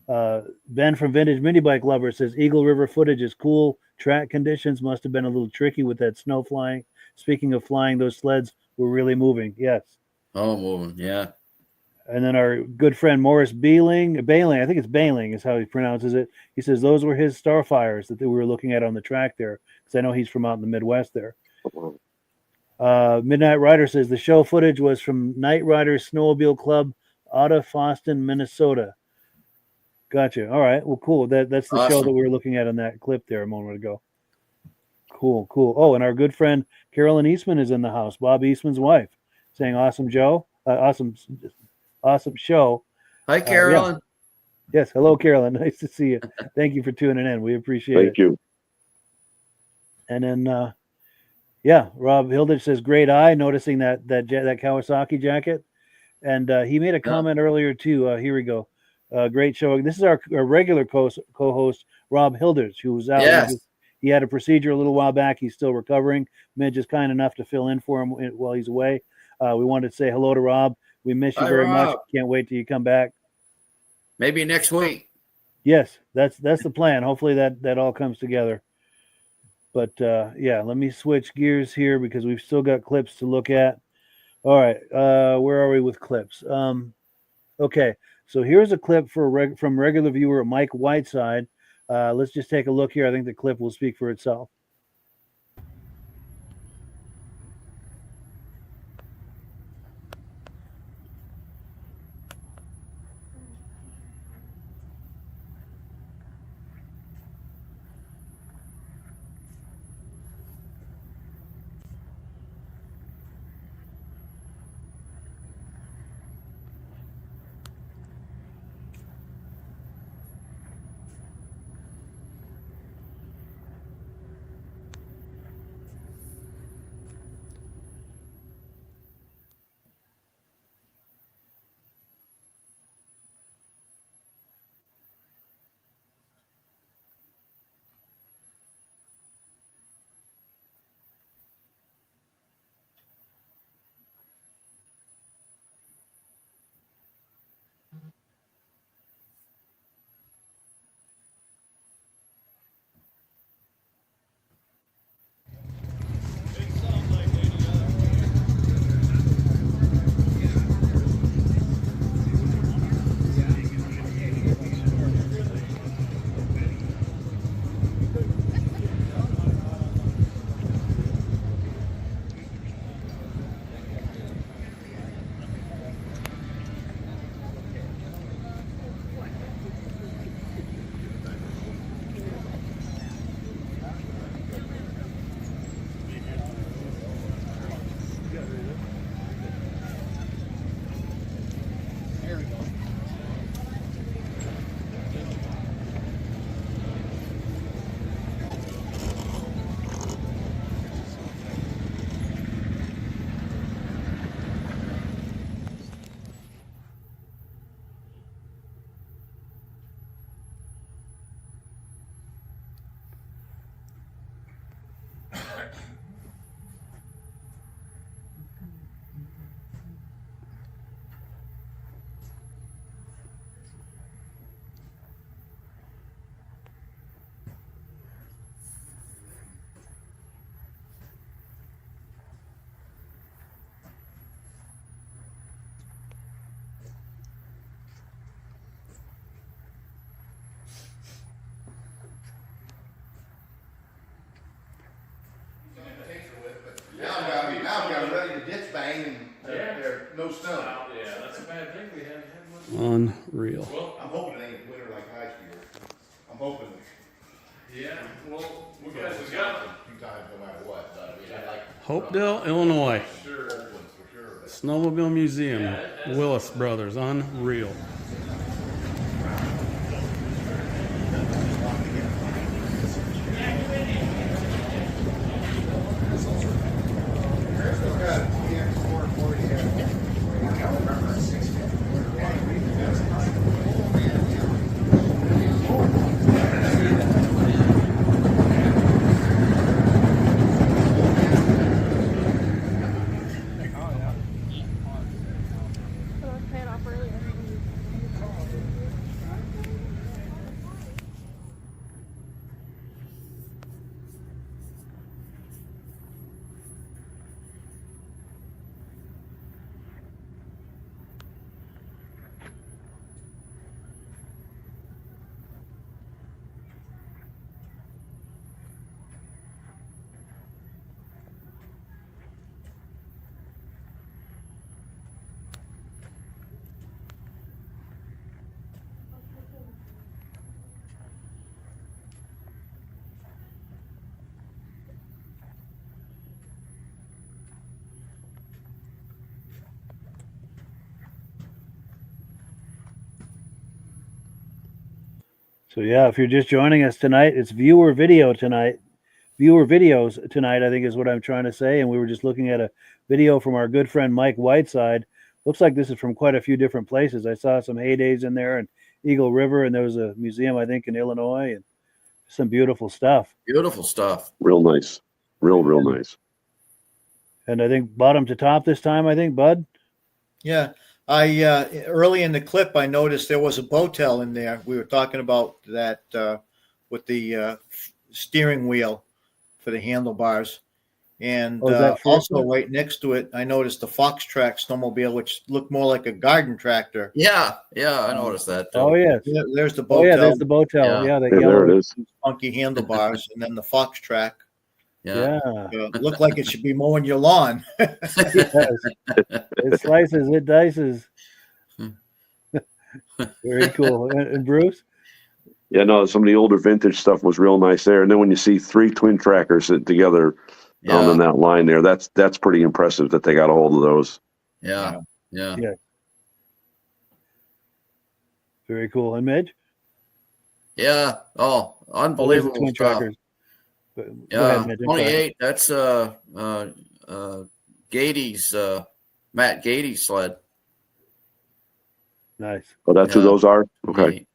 Ben from Vintage Mini Bike Lovers says, Eagle River footage is cool. Track conditions must have been a little tricky with that snow flying. Speaking of flying, those sleds were really moving. Yes. Oh, moving. Yeah. And then our good friend Morris Bailing, I think it's Bailing is how he pronounces it. He says those were his Starfires that we were looking at on the track there, because I know he's from out in the Midwest there. Midnight Rider says the show footage was from Night Rider Snowmobile Club out of Foston, Minnesota. Gotcha. All right. Well, cool. That's the show that we were looking at on that clip there a moment ago. Cool. Oh, and our good friend Carolyn Eastman is in the house. Bob Eastman's wife, saying awesome Joe. Awesome show. Hi, Carolyn. Yes. Hello, Carolyn. Nice to see you. Thank you for tuning in. We appreciate it. Thank you. And then, Rob Hilditch says, great eye, noticing that Kawasaki jacket. And he made a comment earlier, too. Here we go. Great show. This is our regular co-host, Rob Hilditch, who was out. Yes. He had a procedure a little while back. He's still recovering. Midge is kind enough to fill in for him while he's away. We wanted to say hello to Rob. We miss you very much. Can't wait till you come back. Maybe next week. Yes, that's the plan. Hopefully that all comes together. But let me switch gears here because we've still got clips to look at. All right, where are we with clips? Okay, so here's a clip from regular viewer Mike Whiteside. Let's just take a look here. I think the clip will speak for itself. Unreal. Well, I'm hoping it ain't winter like last year. I'm hoping. Yeah, well, we got a few times no matter what. But I mean, I like Hopedale, Illinois. sure, for sure. But Snowmobile Museum. Willis Brothers. Unreal. So yeah, if you're just joining us tonight, it's viewer videos tonight, I think is what I'm trying to say. And we were just looking at a video from our good friend Mike Whiteside. Looks like this is from quite a few different places. I saw some heydays in there and Eagle River, and there was a museum, I think, in Illinois, and some beautiful stuff. Beautiful stuff. Real nice. Real nice. And I think bottom to top this time, I think, Bud. Yeah. I early in the clip, I noticed there was a Botel in there. We were talking about that with the steering wheel for the handlebars. And also right next to it, I noticed the Fox Track snowmobile, which looked more like a garden tractor. Yeah, I noticed that too. Oh, yes. There's the Botel. Oh, yeah, there's the Botel. Yeah, there it is. Funky handlebars. And then the Fox Track. Yeah. Looked like it should be mowing your lawn. It slices, it dices. Very cool. And Bruce? Yeah, no, some of the older vintage stuff was real nice there. And then when you see 3 twin trackers sitting together on that line there, that's pretty impressive that they got a hold of those. Yeah. Very cool. And Midge? Yeah. Oh, unbelievable twin stuff. trackers. Yeah, ahead, 28. That's Gady's Matt Gady's sled. Nice. Oh, that's who those are? Okay.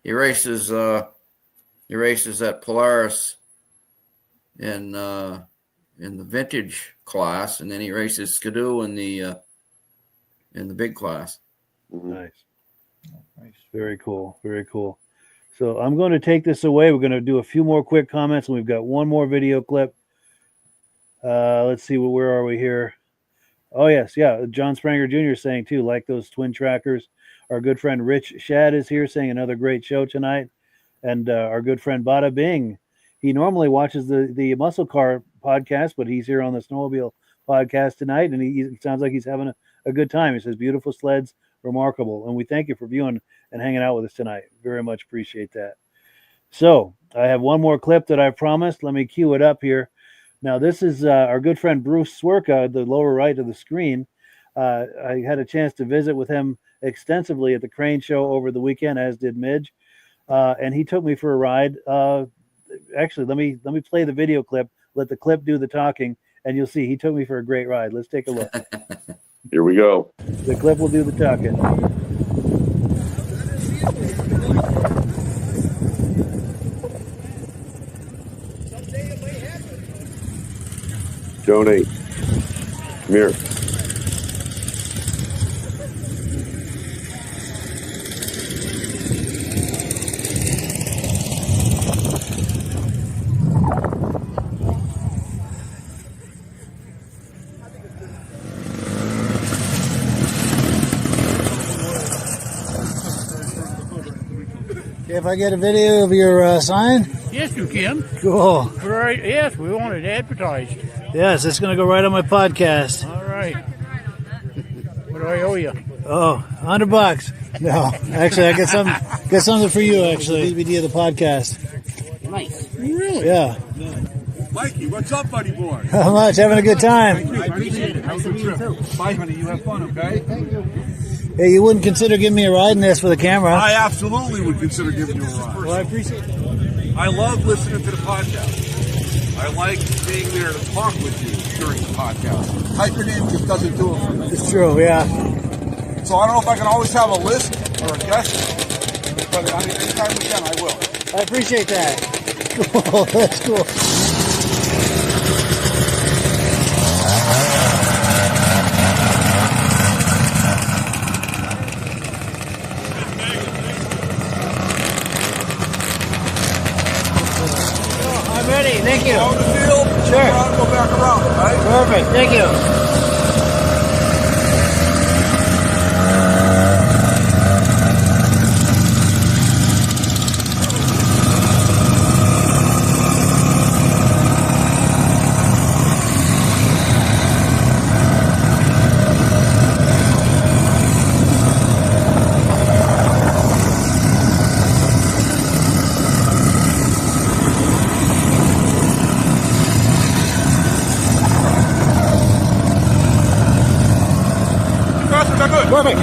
He races at Polaris in the vintage class, and then he races Skidoo in the big class. Nice. Very cool. Very cool. So I'm going to take this away. We're going to do a few more quick comments, and we've got one more video clip. Let's see, where are we here? Oh, yes. Yeah. John Spranger Jr. saying, too, like those twin trackers. Our good friend Rich Shad is here saying another great show tonight. And our good friend Bada Bing. He normally watches the Muscle Car podcast, but he's here on the Snowmobile podcast tonight, and he sounds like he's having a good time. He says, beautiful sleds, remarkable. And we thank you for viewing and hanging out with us tonight. Very much appreciate that. So I have one more clip that I promised. Let me cue it up here. Now, this is our good friend Bruce Cwirka, the lower right of the screen. I had a chance to visit with him extensively at the Crane Show over the weekend, as did Midge. And he took me for a ride. Actually, let me play the video clip. Let the clip do the talking, and you'll see he took me for a great ride. Let's take a look. Here we go. The clip will do the talking. Donate. Come here. If I get a video of your sign? Yes, you can. Cool. Right. Yes, we want it advertised. Yes, it's going to go right on my podcast. All right. What do I owe you? Oh, $100. No, actually, I got something for you. Actually, DVD of the podcast. Nice. Really? Yeah. Mikey, what's up, buddy boy? How much? Having a good time. I appreciate it. Have a good trip. Bye, honey. You have fun, okay? Thank you. Hey, you wouldn't consider giving me a ride in this with a camera? I absolutely would consider giving you a ride. Well, I appreciate that. I love listening to the podcast. I like being there to talk with you during the podcast. Typing in just doesn't do it for me. It's true, yeah. So I don't know if I can always have a list or a guest, but anytime we can, I will. I appreciate that. Cool. That's cool. I'm ready. Thank you. On the field, Sure. Go back around, all right? Perfect. Thank you. Perfect.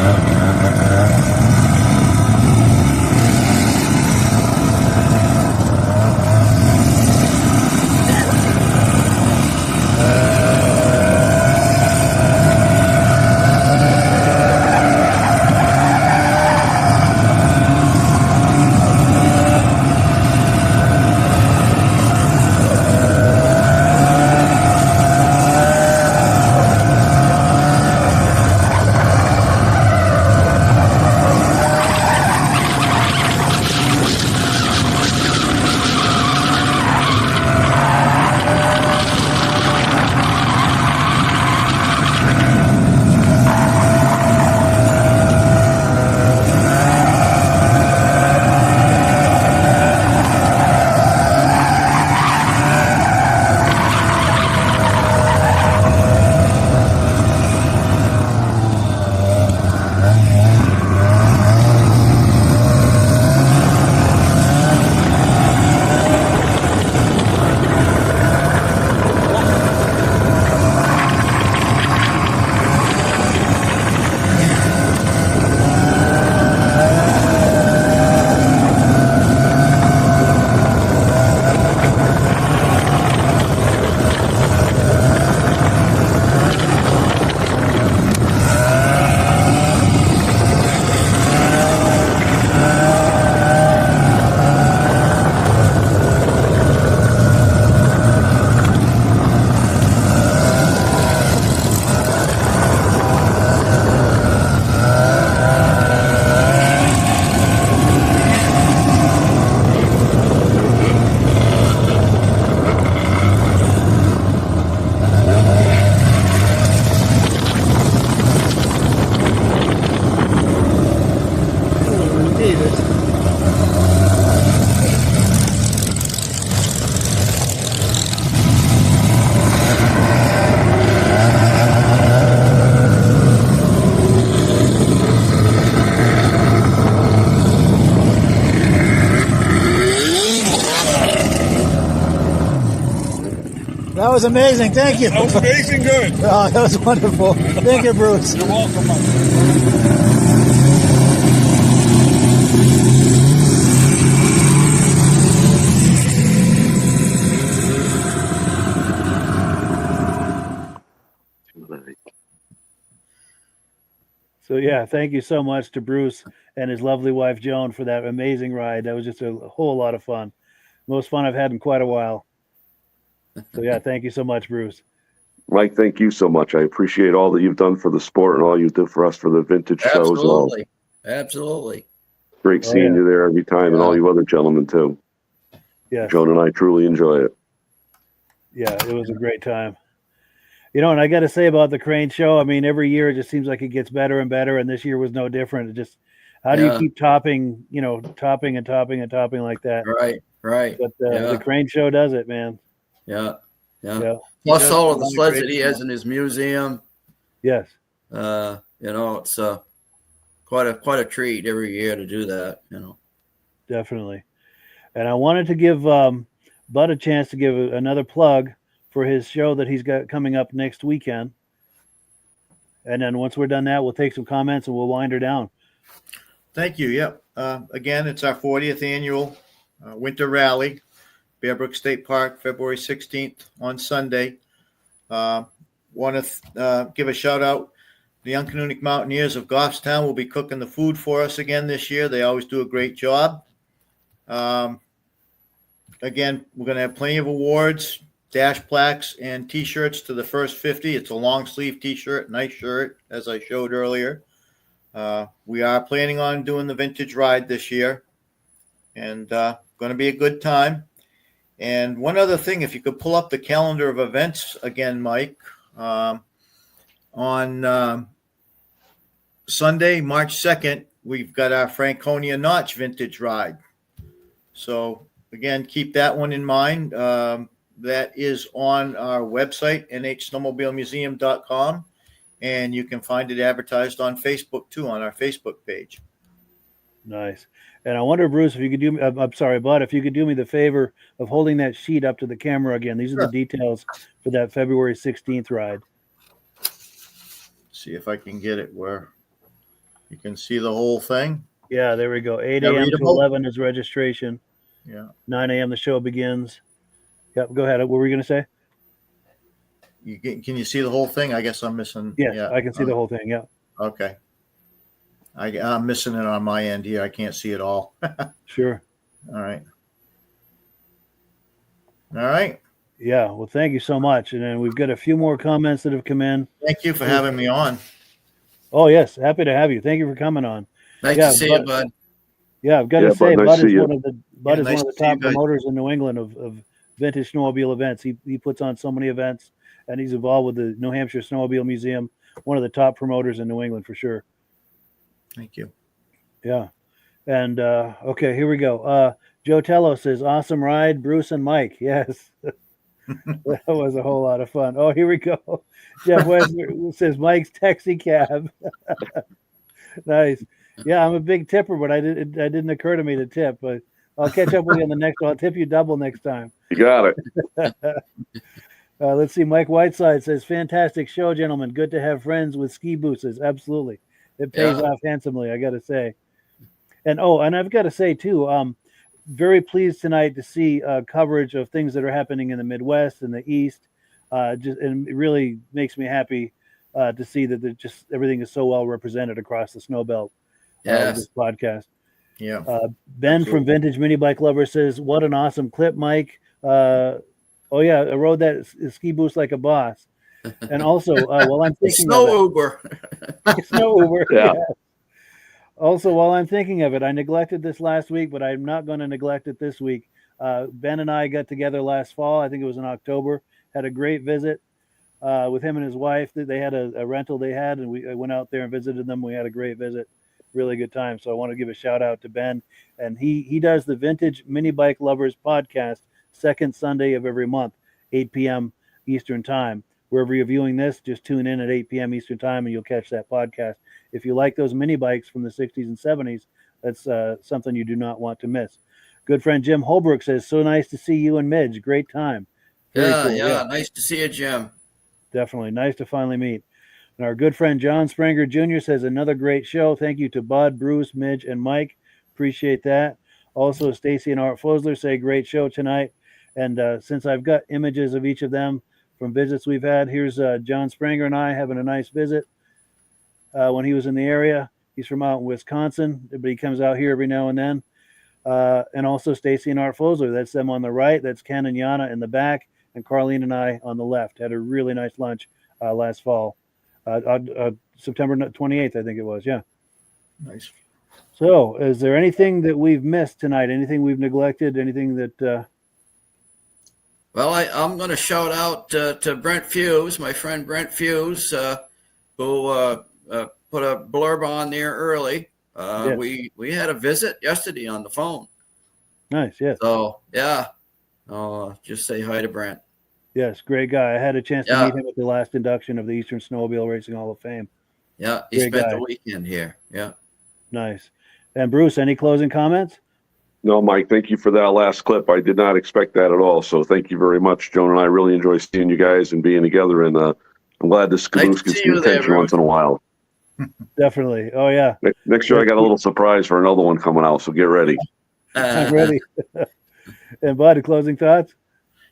That was amazing. Thank you. That was amazing good. Oh, that was wonderful. Thank you, Bruce. You're welcome, Mike. So yeah, thank you so much to Bruce and his lovely wife Joan for that amazing ride. That was just a whole lot of fun. Most fun I've had in quite a while. So yeah, thank you so much, Bruce. Mike, thank you so much. I appreciate all that you've done for the sport and all you do for us for the vintage shows. Absolutely. Absolutely. Great seeing you there every time, and all you other gentlemen too. Yeah, Joan and I truly enjoy it. Yeah, it was a great time. You know, and I got to say about the crane show, I mean, every year it just seems like it gets better and better, and this year was no different. It just, how do you keep topping, you know, topping and topping and topping like that? Right, right. But the crane show does it, man. Yeah. Yeah. Plus all of the sleds that he has in his museum. Yes. You know, it's quite a treat every year to do that. Definitely. And I wanted to give Bud a chance to give another plug for his show that he's got coming up next weekend. And then once we're done that, we'll take some comments and we'll wind her down. Thank you. Yep. Again, it's our 40th annual Winter Rally, Bear Brook State Park, February 16th on Sunday. Want to give a shout out. The Uncanonic Mountaineers of Goffstown will be cooking the food for us again this year. They always do a great job. Again, we're going to have plenty of awards, dash plaques, and T-shirts to the first 50. It's a long sleeve T-shirt, nice shirt, as I showed earlier. We are planning on doing the vintage ride this year, and going to be a good time. And one other thing, if you could pull up the calendar of events again, Mike, on Sunday, March 2nd, we've got our Franconia Notch vintage ride. So again, keep that one in mind. That is on our website, nhsnowmobilemuseum.com, and you can find it advertised on Facebook too, on our Facebook page. Nice. And I wonder, Bruce, if you could do me, I'm sorry, Bud, if you could do me the favor of holding that sheet up to the camera again. These are the details for that February 16th ride. See if I can get it where you can see the whole thing. Yeah, there we go. 8 a.m. to 11 is registration. Yeah. 9 a.m. the show begins. Yep, go ahead. What were you going to say? Can you see the whole thing? I guess I'm missing. Yes, yeah, I can see the whole thing. Yeah. Okay. I'm missing it on my end here. I can't see it all. Sure. All right. All right. Yeah. Well, thank you so much. And then we've got a few more comments that have come in. Thank you for having me on. Oh, yes. Happy to have you. Thank you for coming on. Nice to see you, Bud. Yeah, I've got to say, Bud is one of the top promoters in New England of vintage snowmobile events. He puts on so many events, and he's involved with the New Hampshire Snowmobile Museum. One of the top promoters in New England for sure. Thank you. Yeah. And okay, here we go. Joe Tello says, awesome ride, Bruce and Mike. Yes. That was a whole lot of fun. Oh, here we go. Jeff Westner says Mike's taxi cab. Nice. Yeah, I'm a big tipper, but it didn't occur to me to tip. But I'll catch up with you on the next one. I'll tip you double next time. You got it. Let's see. Mike Whiteside says, fantastic show, gentlemen. Good to have friends with ski boots. Absolutely. It pays off handsomely, I got to say. And I've got to say, too, very pleased tonight to see coverage of things that are happening in the Midwest and the East. And it really makes me happy to see that everything is so well represented across the snow belt. This podcast. Yeah. Ben from Vintage Mini Bike Lovers says, what an awesome clip, Mike. I rode that ski boost like a boss. And also, while I'm thinking Uber. Snow Uber. Yeah. Yeah. Also, while I'm thinking of it, I neglected this last week, but I'm not going to neglect it this week. Ben and I got together last fall. I think it was in October. Had a great visit with him and his wife. They had a rental they had, and we went out there and visited them. We had a great visit. Really good time. So I want to give a shout out to Ben. And he does the Vintage Mini Bike Lovers podcast second Sunday of every month, 8 p.m. Eastern time. Wherever you're viewing this, just tune in at 8 p.m. Eastern time and you'll catch that podcast. If you like those mini bikes from the 60s and 70s, that's something you do not want to miss. Good friend Jim Holbrook says, so nice to see you and Midge. Great time. Very cool. Yeah. Nice to see you, Jim. Definitely. Nice to finally meet. And our good friend John Springer Jr. says, another great show. Thank you to Bud, Bruce, Midge, and Mike. Appreciate that. Also, Stacy and Art Fosler say, great show tonight. And since I've got images of each of them from visits we've had, here's John Springer and I having a nice visit when he was in the area. He's from out in Wisconsin, but he comes out here every now and then. And also Stacy and Art Fosler. That's them on the right. That's Ken and Yana in the back. And Carlene and I on the left. Had a really nice lunch last fall. September 28th, I think it was. Yeah. Nice. So is there anything that we've missed tonight? Anything we've neglected? Anything that... Well, I'm going to shout out to Brent Fuse, my friend Brent Fuse, who put a blurb on there early. Yes. We had a visit yesterday on the phone. Nice, yes. So, yeah. Just say hi to Brent. Yes, great guy. I had a chance to meet him at the last induction of the Eastern Snowmobile Racing Hall of Fame. Yeah, he spent the weekend here. Yeah. Nice. And Bruce, any closing comments? No, Mike, thank you for that last clip. I did not expect that at all. So thank you very much, Joan and I really enjoy seeing you guys and being together. And I'm glad this caboose gets some attention once in a while. Definitely. Oh, yeah. Next year, I got a little surprise for another one coming out, so get ready. I'm ready. And Bud, closing thoughts?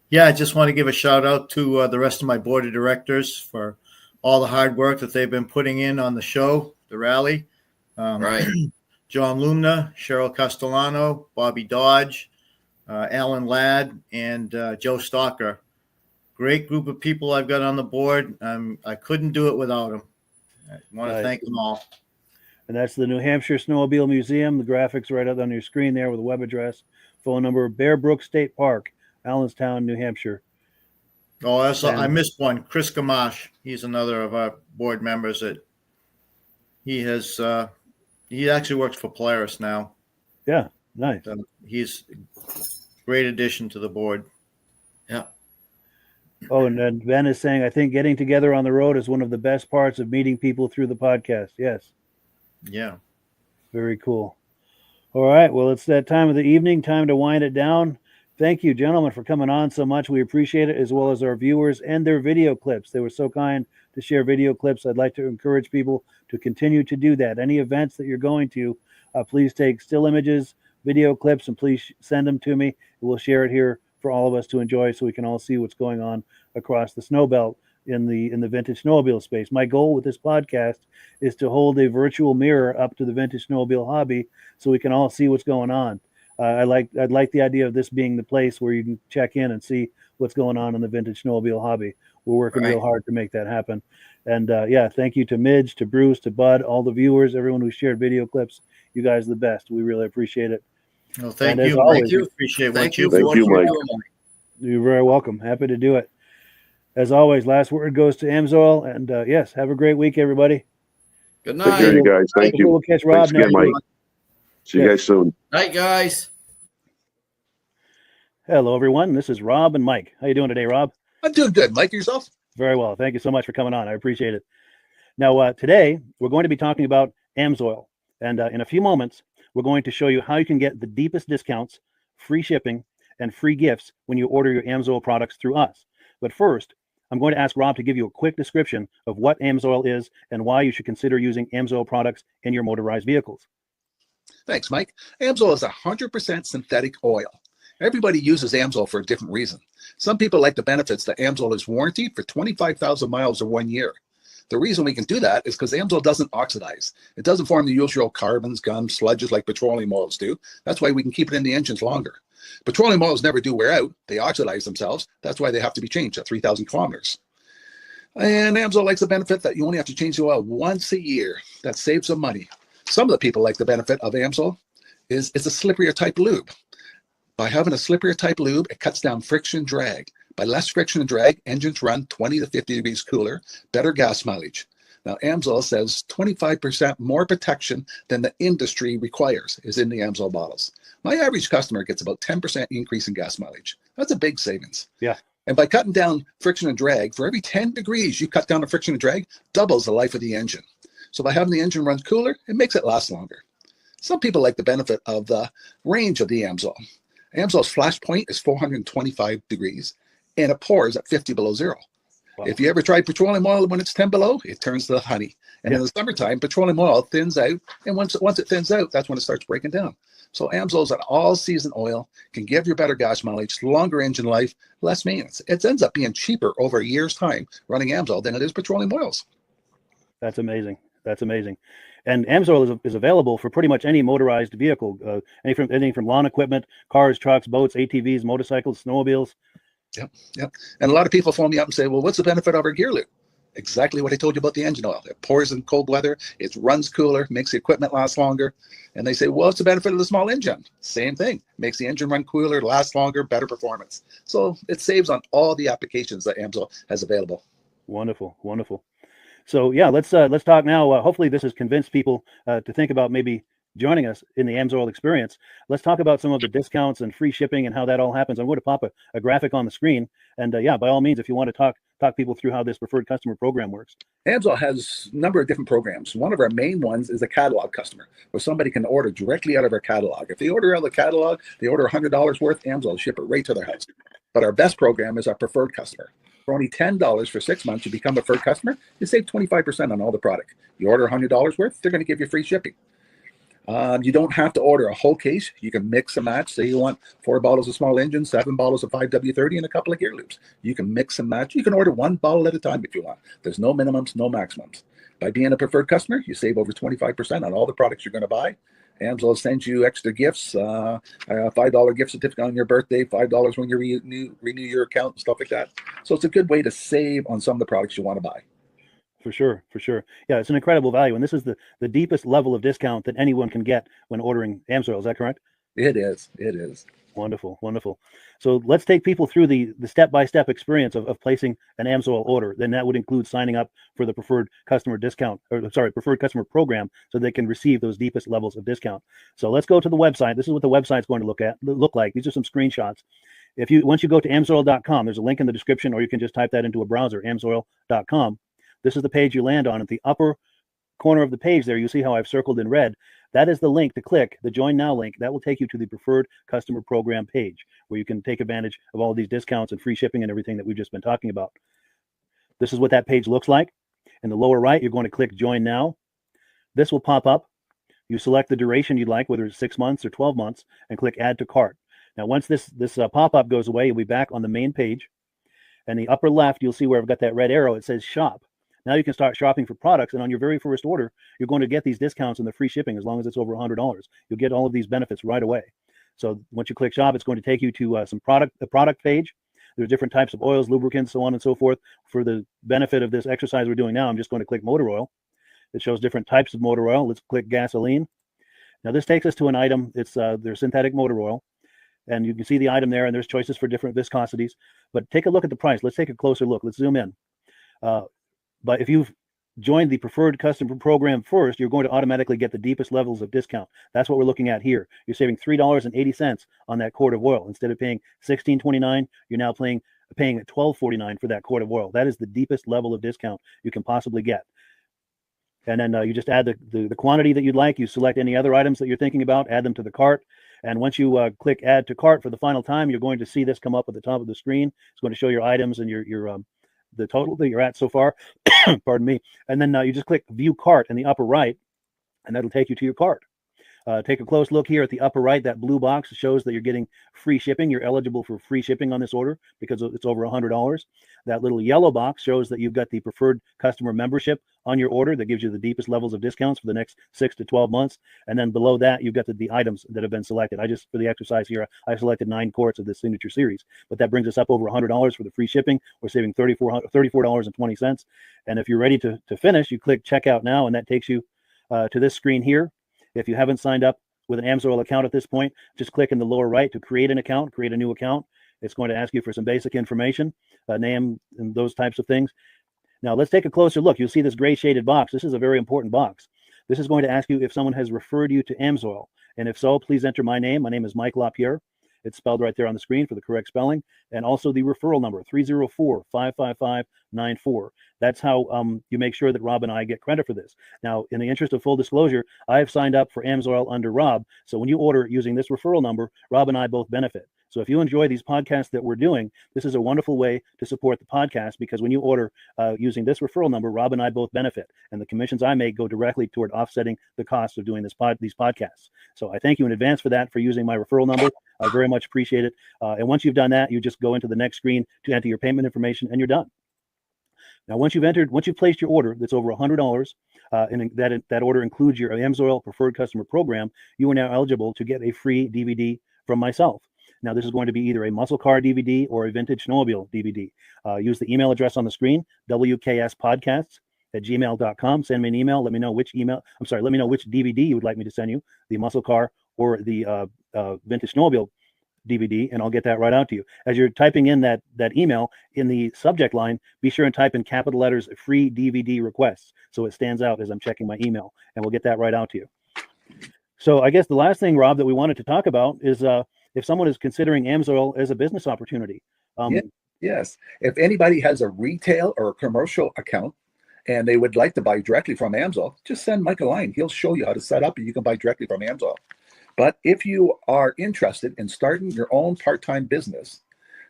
Yeah, I just want to give a shout out to the rest of my board of directors for all the hard work that they've been putting in on the show, the rally. Right. John Lumna, Cheryl Castellano, Bobby Dodge, Alan Ladd, and Joe Stalker. Great group of people I've got on the board. I couldn't do it without them. I want to thank them all. And that's the New Hampshire Snowmobile Museum. The graphics right up on your screen there with a web address, phone number, Bear Brook State Park, Allenstown, New Hampshire. Oh, I missed one. Chris Gamache. He's another of our board members that he actually works for Polaris now. Yeah, nice. He's a great addition to the board. Yeah. Oh, and then Ben is saying, I think getting together on the road is one of the best parts of meeting people through the podcast. Yes. Yeah. Very cool. All right. Well, it's that time of the evening, time to wind it down. Thank you, gentlemen, for coming on so much. We appreciate it, as well as our viewers and their video clips. They were so kind to share video clips. I'd like to encourage people to continue to do that. Any events that you're going to, please take still images, video clips, and please send them to me. We'll share it here for all of us to enjoy so we can all see what's going on across the snow belt in the vintage snowmobile space. My goal with this podcast is to hold a virtual mirror up to the vintage snowmobile hobby so we can all see what's going on. I'd like the idea of this being the place where you can check in and see what's going on in the vintage snowmobile hobby. We're working real hard to make that happen. And thank you to Midge, to Bruce, to Bud, all the viewers, everyone who shared video clips. You guys are the best. We really appreciate it. Well, thank you. Always, we appreciate what you do. Thank you, Mike. You're very welcome. Happy to do it. As always, last word goes to Amsoil. And yes, have a great week, everybody. Good Take night. care, you guys. Thank you. We'll catch Rob Thanks again, next Mike. week. See you guys soon. Night, guys. Hello, everyone. This is Rob and Mike. How you doing today, Rob? I'm doing good. Mike, yourself? Very well. Thank you so much for coming on. I appreciate it. Now, today, we're going to be talking about Amsoil. And in a few moments, we're going to show you how you can get the deepest discounts, free shipping, and free gifts when you order your Amsoil products through us. But first, I'm going to ask Rob to give you a quick description of what Amsoil is and why you should consider using Amsoil products in your motorized vehicles. Thanks, Mike. Amsoil is 100% synthetic oil. Everybody uses Amsoil for a different reason. Some people like the benefits that Amsoil is warranted for 25,000 miles or 1 year. The reason we can do that is because Amsoil doesn't oxidize. It doesn't form the usual carbons, gums, sludges like petroleum oils do. That's why we can keep it in the engines longer. Petroleum oils never do wear out. They oxidize themselves. That's why they have to be changed at 3,000 kilometers. And Amsoil likes the benefit that you only have to change the oil once a year. That saves some money. Some of the people like the benefit of Amsoil is it's a slipperier type lube. By having a slipperier type lube, it cuts down friction and drag. By less friction and drag, engines run 20 to 50 degrees cooler, better gas mileage. Now, Amsoil says 25% more protection than the industry requires is in the Amsoil bottles. My average customer gets about 10% increase in gas mileage. That's a big savings. Yeah. And by cutting down friction and drag, for every 10 degrees you cut down the friction and drag, doubles the life of the engine. So by having the engine run cooler, it makes it last longer. Some people like the benefit of the range of the Amsoil. Amsoil's flash point is 425 degrees, and it pours at 50 below zero. Wow. If you ever tried petroleum oil when it's 10 below, it turns to honey. And in the summertime, petroleum oil thins out, and once it thins out, that's when it starts breaking down. So Amsoil's an all-season oil, can give you better gas mileage, longer engine life, less maintenance. It ends up being cheaper over a year's time running Amsoil than it is petroleum oils. That's amazing. That's amazing. And Amsoil is available for pretty much any motorized vehicle, anything from lawn equipment, cars, trucks, boats, ATVs, motorcycles, snowmobiles. Yep. And a lot of people phone me up and say, well, what's the benefit of our gear lube? Exactly what I told you about the engine oil. It pours in cold weather, it runs cooler, makes the equipment last longer. And they say, well, what's the benefit of the small engine? Same thing. Makes the engine run cooler, last longer, better performance. So it saves on all the applications that Amsoil has available. Wonderful, wonderful. So yeah, let's talk now. Hopefully this has convinced people to think about maybe joining us in the Amsoil experience. Let's talk about some of the discounts and free shipping and how that all happens. I'm going to pop a graphic on the screen. And by all means, if you want to talk talk people through how this preferred customer program works. AMSOIL has a number of different programs. One of our main ones is a catalog customer, where somebody can order directly out of our catalog. If they order out of the catalog, they order $100 worth, AMSOIL will ship it right to their house. But our best program is our preferred customer. For only $10 for 6 months, you become a preferred customer, you save 25% on all the product. You order $100 worth, they're going to give you free shipping. You don't have to order a whole case. You can mix and match. Say you want 4 bottles of small engine, 7 bottles of 5W30, and a couple of gear loops. You can mix and match. You can order 1 bottle at a time if you want. There's no minimums, no maximums. By being a preferred customer, you save over 25% on all the products you're going to buy. AMSOIL sends you extra gifts, a $5 gift certificate on your birthday, $5 when you renew your account, and stuff like that. So it's a good way to save on some of the products you want to buy. For sure. Yeah, it's an incredible value. And this is the deepest level of discount that anyone can get when ordering AMSOIL. Is that correct? It is. Wonderful. So let's take people through the step-by-step experience of placing an AMSOIL order. Then that would include signing up for the preferred customer preferred customer program, so they can receive those deepest levels of discount. So let's go to the website. This is what the website's going to look like. These are some screenshots. Once you go to amsoil.com, there's a link in the description, or you can just type that into a browser, amsoil.com. This is the page you land on. At the upper corner of the page there, you see how I've circled in red. That is the link to click, the Join Now link. That will take you to the Preferred Customer Program page, where you can take advantage of all these discounts and free shipping and everything that we've just been talking about. This is what that page looks like. In the lower right, you're going to click Join Now. This will pop up. You select the duration you'd like, whether it's 6 months or 12 months, and click Add to Cart. Now, once this pop-up goes away, you'll be back on the main page. And the upper left, you'll see where I've got that red arrow. It says Shop. Now you can start shopping for products, and on your very first order, you're going to get these discounts and the free shipping as long as it's over $100. You'll get all of these benefits right away. So once you click Shop, it's going to take you to the product page. There's different types of oils, lubricants, so on and so forth. For the benefit of this exercise we're doing now, I'm just going to click motor oil. It shows different types of motor oil. Let's click gasoline. Now this takes us to an item. It's their synthetic motor oil. And you can see the item there, and there's choices for different viscosities. But take a look at the price. Let's take a closer look. Let's zoom in. But if you've joined the preferred customer program first, you're going to automatically get the deepest levels of discount. That's what we're looking at here. You're saving $3.80 on that quart of oil. Instead of paying $16.29, you're now paying $12.49 for that quart of oil. That is the deepest level of discount you can possibly get. And then you just add the quantity that you'd like. You select any other items that you're thinking about, add them to the cart. And once you click Add to Cart for the final time, you're going to see this come up at the top of the screen. It's going to show your items and your the total that you're at so far. Pardon me. And then you just click View Cart in the upper right, and that'll take you to your cart. Take a close look here at the upper right. That blue box shows that you're getting free shipping. You're eligible for free shipping on this order because it's over $100. That little yellow box shows that you've got the preferred customer membership on your order that gives you the deepest levels of discounts for the next 6 to 12 months. And then below that, you've got the items that have been selected. For the exercise here, I selected 9 quarts of the signature series, but that brings us up over $100 for the free shipping. We're saving $34.20. And if you're ready to finish, you click Checkout Now, and that takes you to this screen here. If you haven't signed up with an AMSOIL account at this point, just click in the lower right to create an account, create a new account. It's going to ask you for some basic information, name and those types of things. Now let's take a closer look. You'll see this gray shaded box. This is a very important box. This is going to ask you if someone has referred you to AMSOIL. And if so, please enter my name. My name is Mike LaPierre. It's spelled right there on the screen for the correct spelling. And also the referral number, 304-555-94. That's how you make sure that Rob and I get credit for this. Now, in the interest of full disclosure, I've signed up for AMSOIL under Rob. So when you order using this referral number, Rob and I both benefit. So if you enjoy these podcasts that we're doing, this is a wonderful way to support the podcast, because when you order using this referral number, Rob and I both benefit. And the commissions I make go directly toward offsetting the cost of doing these podcasts. So I thank you in advance for that, for using my referral number. I very much appreciate it. And once you've done that, you just go into the next screen to enter your payment information, and you're done. Now, once you've placed your order that's over $100, and that order includes your AMSOIL Preferred Customer Program, you are now eligible to get a free DVD from myself. Now, this is going to be either a muscle car DVD or a vintage snowmobile DVD. Use the email address on the screen, wkspodcasts@gmail.com. Send me an email. Let me know which DVD you would like me to send you, the muscle car or the vintage snowmobile DVD, and I'll get that right out to you. As you're typing in that email, in the subject line, be sure and type in capital letters, free DVD requests, so it stands out as I'm checking my email, and we'll get that right out to you. So I guess the last thing, Rob, that we wanted to talk about is if someone is considering AMSOIL as a business opportunity. Yes. If anybody has a retail or a commercial account and they would like to buy directly from Amsoil, just send Mike a line. He'll show you how to set up and you can buy directly from Amsoil. But if you are interested in starting your own part-time business,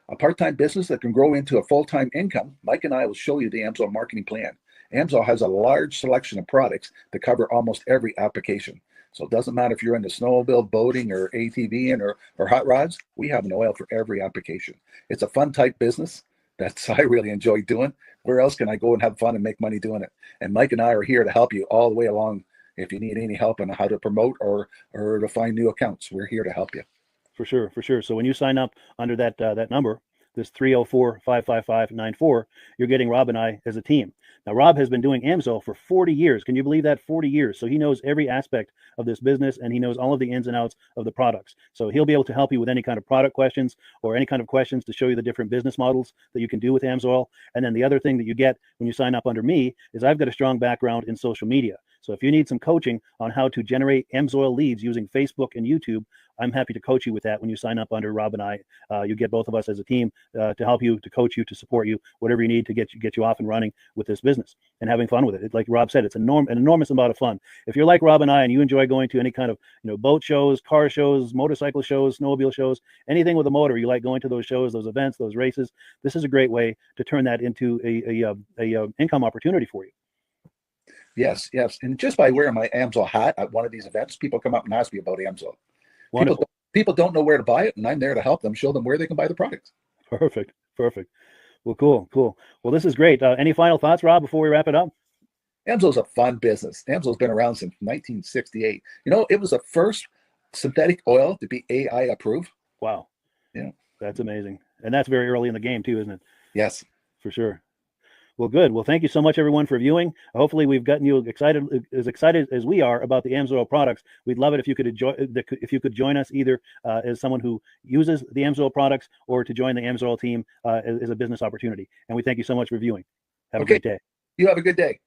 a part-time business that can grow into a full-time income, Mike and I will show you the Amsoil marketing plan. Amsoil has a large selection of products that cover almost every application. So it doesn't matter if you're into snowmobile, boating, or ATVing or hot rods, we have an oil for every application. It's a fun type business. That's I really enjoy doing. Where else can I go and have fun and make money doing it? And Mike and I are here to help you all the way along. If you need any help on how to promote or to find new accounts, we're here to help you. For sure, for sure. So when you sign up under that number, this 304-555-94, you're getting Rob and I as a team. Now, Rob has been doing Amsoil for 40 years. Can you believe that? 40 years. So he knows every aspect of this business, and he knows all of the ins and outs of the products. So he'll be able to help you with any kind of product questions or any kind of questions to show you the different business models that you can do with Amsoil. And then the other thing that you get when you sign up under me is I've got a strong background in social media. So if you need some coaching on how to generate Amsoil leads using Facebook and YouTube, I'm happy to coach you with that when you sign up under Rob and I. You get both of us as a team to help you, to coach you, to support you, whatever you need to get you off and running with this business and having fun with it. Like Rob said, it's an enormous amount of fun. If you're like Rob and I and you enjoy going to any kind of boat shows, car shows, motorcycle shows, snowmobile shows, anything with a motor, you like going to those shows, those events, those races, this is a great way to turn that into a income opportunity for you. Yes, yes. And just by wearing my Amsoil hat at one of these events, people come up and ask me about Amsoil. People don't know where to buy it, and I'm there to help them, show them where they can buy the product. Perfect. Well, cool. Well, this is great. Any final thoughts, Rob, before we wrap it up? Amsoil's a fun business. Amsoil's been around since 1968. It was the first synthetic oil to be AI approved. Wow. Yeah. That's amazing. And that's very early in the game too, isn't it? Yes. For sure. Well, good. Well, thank you so much, everyone, for viewing. Hopefully, we've gotten you excited as we are about the Amsoil products. We'd love it if you could join us either as someone who uses the Amsoil products or to join the Amsoil team as a business opportunity. And we thank you so much for viewing. Have a great day. You have a good day.